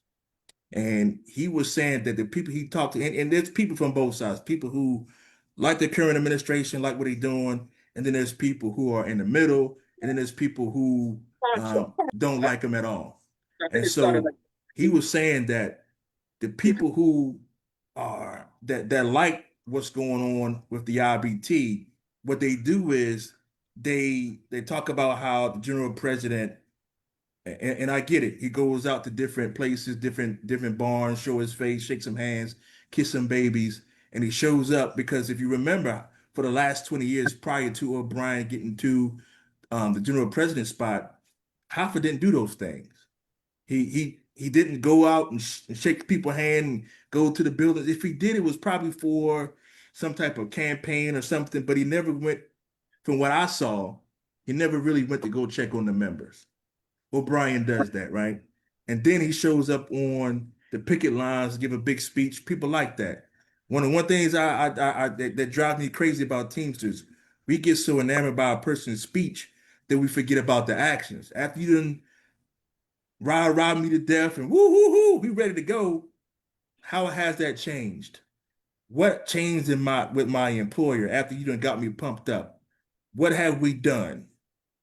And he was saying that the people he talked to, and there's people from both sides, people who like the current administration, like what he's doing, and then there's people who are in the middle, and then there's people who don't like him at all. And so he was saying that the people who are that like what's going on with the IBT, what they do is they talk about how the general president, and I get it. He goes out to different places, different barns, show his face, shake some hands, kiss some babies, and he shows up because if you remember, for the last 20 years prior to O'Brien getting to the general president spot, Hoffa didn't do those things. He didn't go out and shake people's hand and go to the buildings. If he did, it was probably for some type of campaign or something, but he never went, from what I saw, he never really went to go check on the members. O'Brien does that, right? And then he shows up on the picket lines, give a big speech. People like that. One things that drives me crazy about Teamsters, we get so enamored by a person's speech that we forget about the actions. After you done rah me to death and woo hoo hoo, we ready to go. How has that changed? What changed with my employer after you done got me pumped up? What have we done?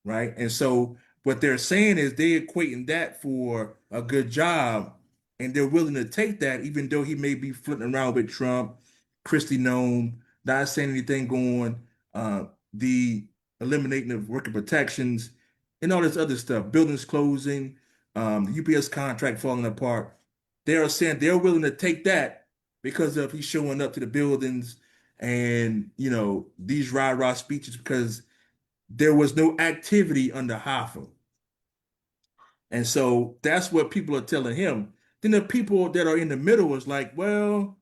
Right? And so what they're saying is they're equating that for a good job, and they're willing to take that, even though he may be flirting around with Trump, Christy Nome, not saying anything going, the eliminating of worker protections, and all this other stuff, buildings closing, the UPS contract falling apart. They are saying they're willing to take that because of he's showing up to the buildings and these rah-rah speeches because there was no activity under Hoffa. And so that's what people are telling him. Then the people that are in the middle is like, well,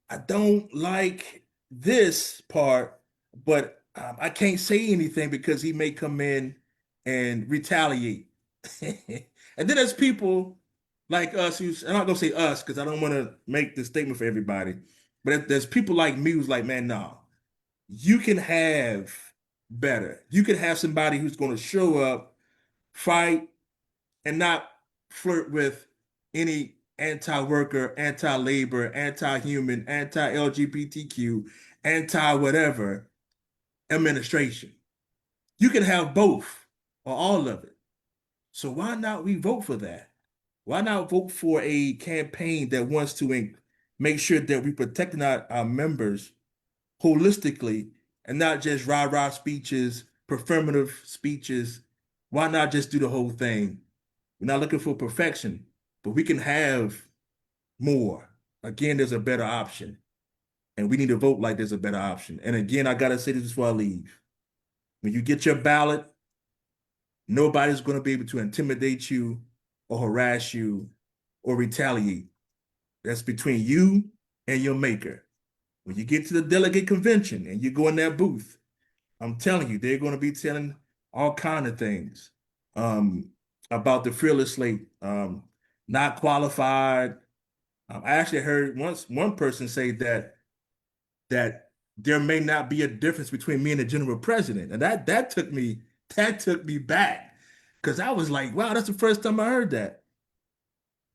I don't like this part, but I can't say anything because he may come in and retaliate. And then there's people like us who's, I'm not gonna say us because I don't want to make this statement for everybody, but there's people like me who's like, man, no, you can have better. You can have somebody who's going to show up, fight, and not flirt with any anti-worker, anti-labor, anti-human, anti-LGBTQ, anti-whatever administration. You can have both or all of it. So why not we vote for that? Why not vote for a campaign that wants to make sure that we protecting our members holistically and not just rah-rah speeches, performative speeches? Why not just do the whole thing? We're not looking for perfection, but we can have more. Again, there's a better option. And we need to vote like there's a better option. And again, I gotta say this before I leave. When you get your ballot, nobody's going to be able to intimidate you or harass you or retaliate. That's between you and your maker. When you get to the delegate convention and you go in that booth, I'm telling you, they're going to be telling all kind of things about the fearless slate, not qualified. I actually heard once one person say that there may not be a difference between me and the general president, and that took me back because I was like, wow, that's the first time I heard that.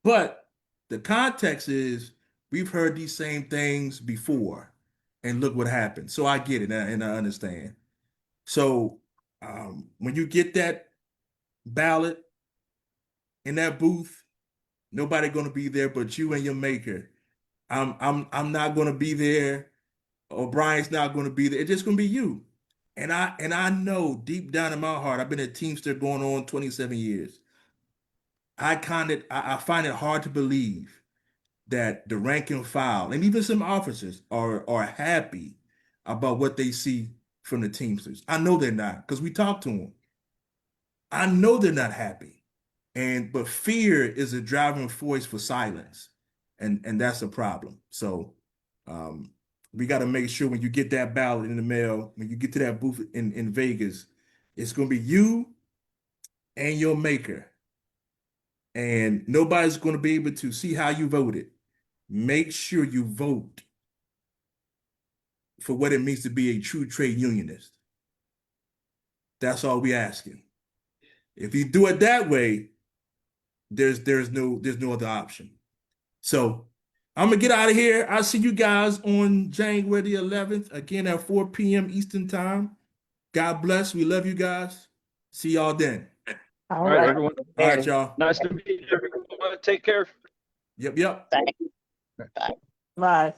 But the context is we've heard these same things before, and look what happened. So I get it and I understand. So when you get that ballot in that booth, nobody going to be there but you and your maker. I'm not going to be there. O'Brien's not going to be there. It's just going to be you. And I know deep down in my heart, I've been a Teamster going on 27 years. I find it hard to believe that the rank and file and even some officers are happy about what they see from the Teamsters. I know they're not because we talk to them. I know they're not happy. But fear is a driving force for silence. And that's a problem. So we got to make sure when you get that ballot in the mail, when you get to that booth in Vegas, it's going to be you and your maker. And nobody's going to be able to see how you voted. Make sure you vote for what it means to be a true trade unionist. That's all we asking. If you do it that way, there's no other option. So I'm gonna get out of here. I'll see you guys on January the 11th, again at 4 p.m. Eastern time. God bless. We love you guys. See y'all then. All right, everyone. All right, y'all. Nice to meet you, everyone. Take care. Yep. Thank you. Bye. Bye.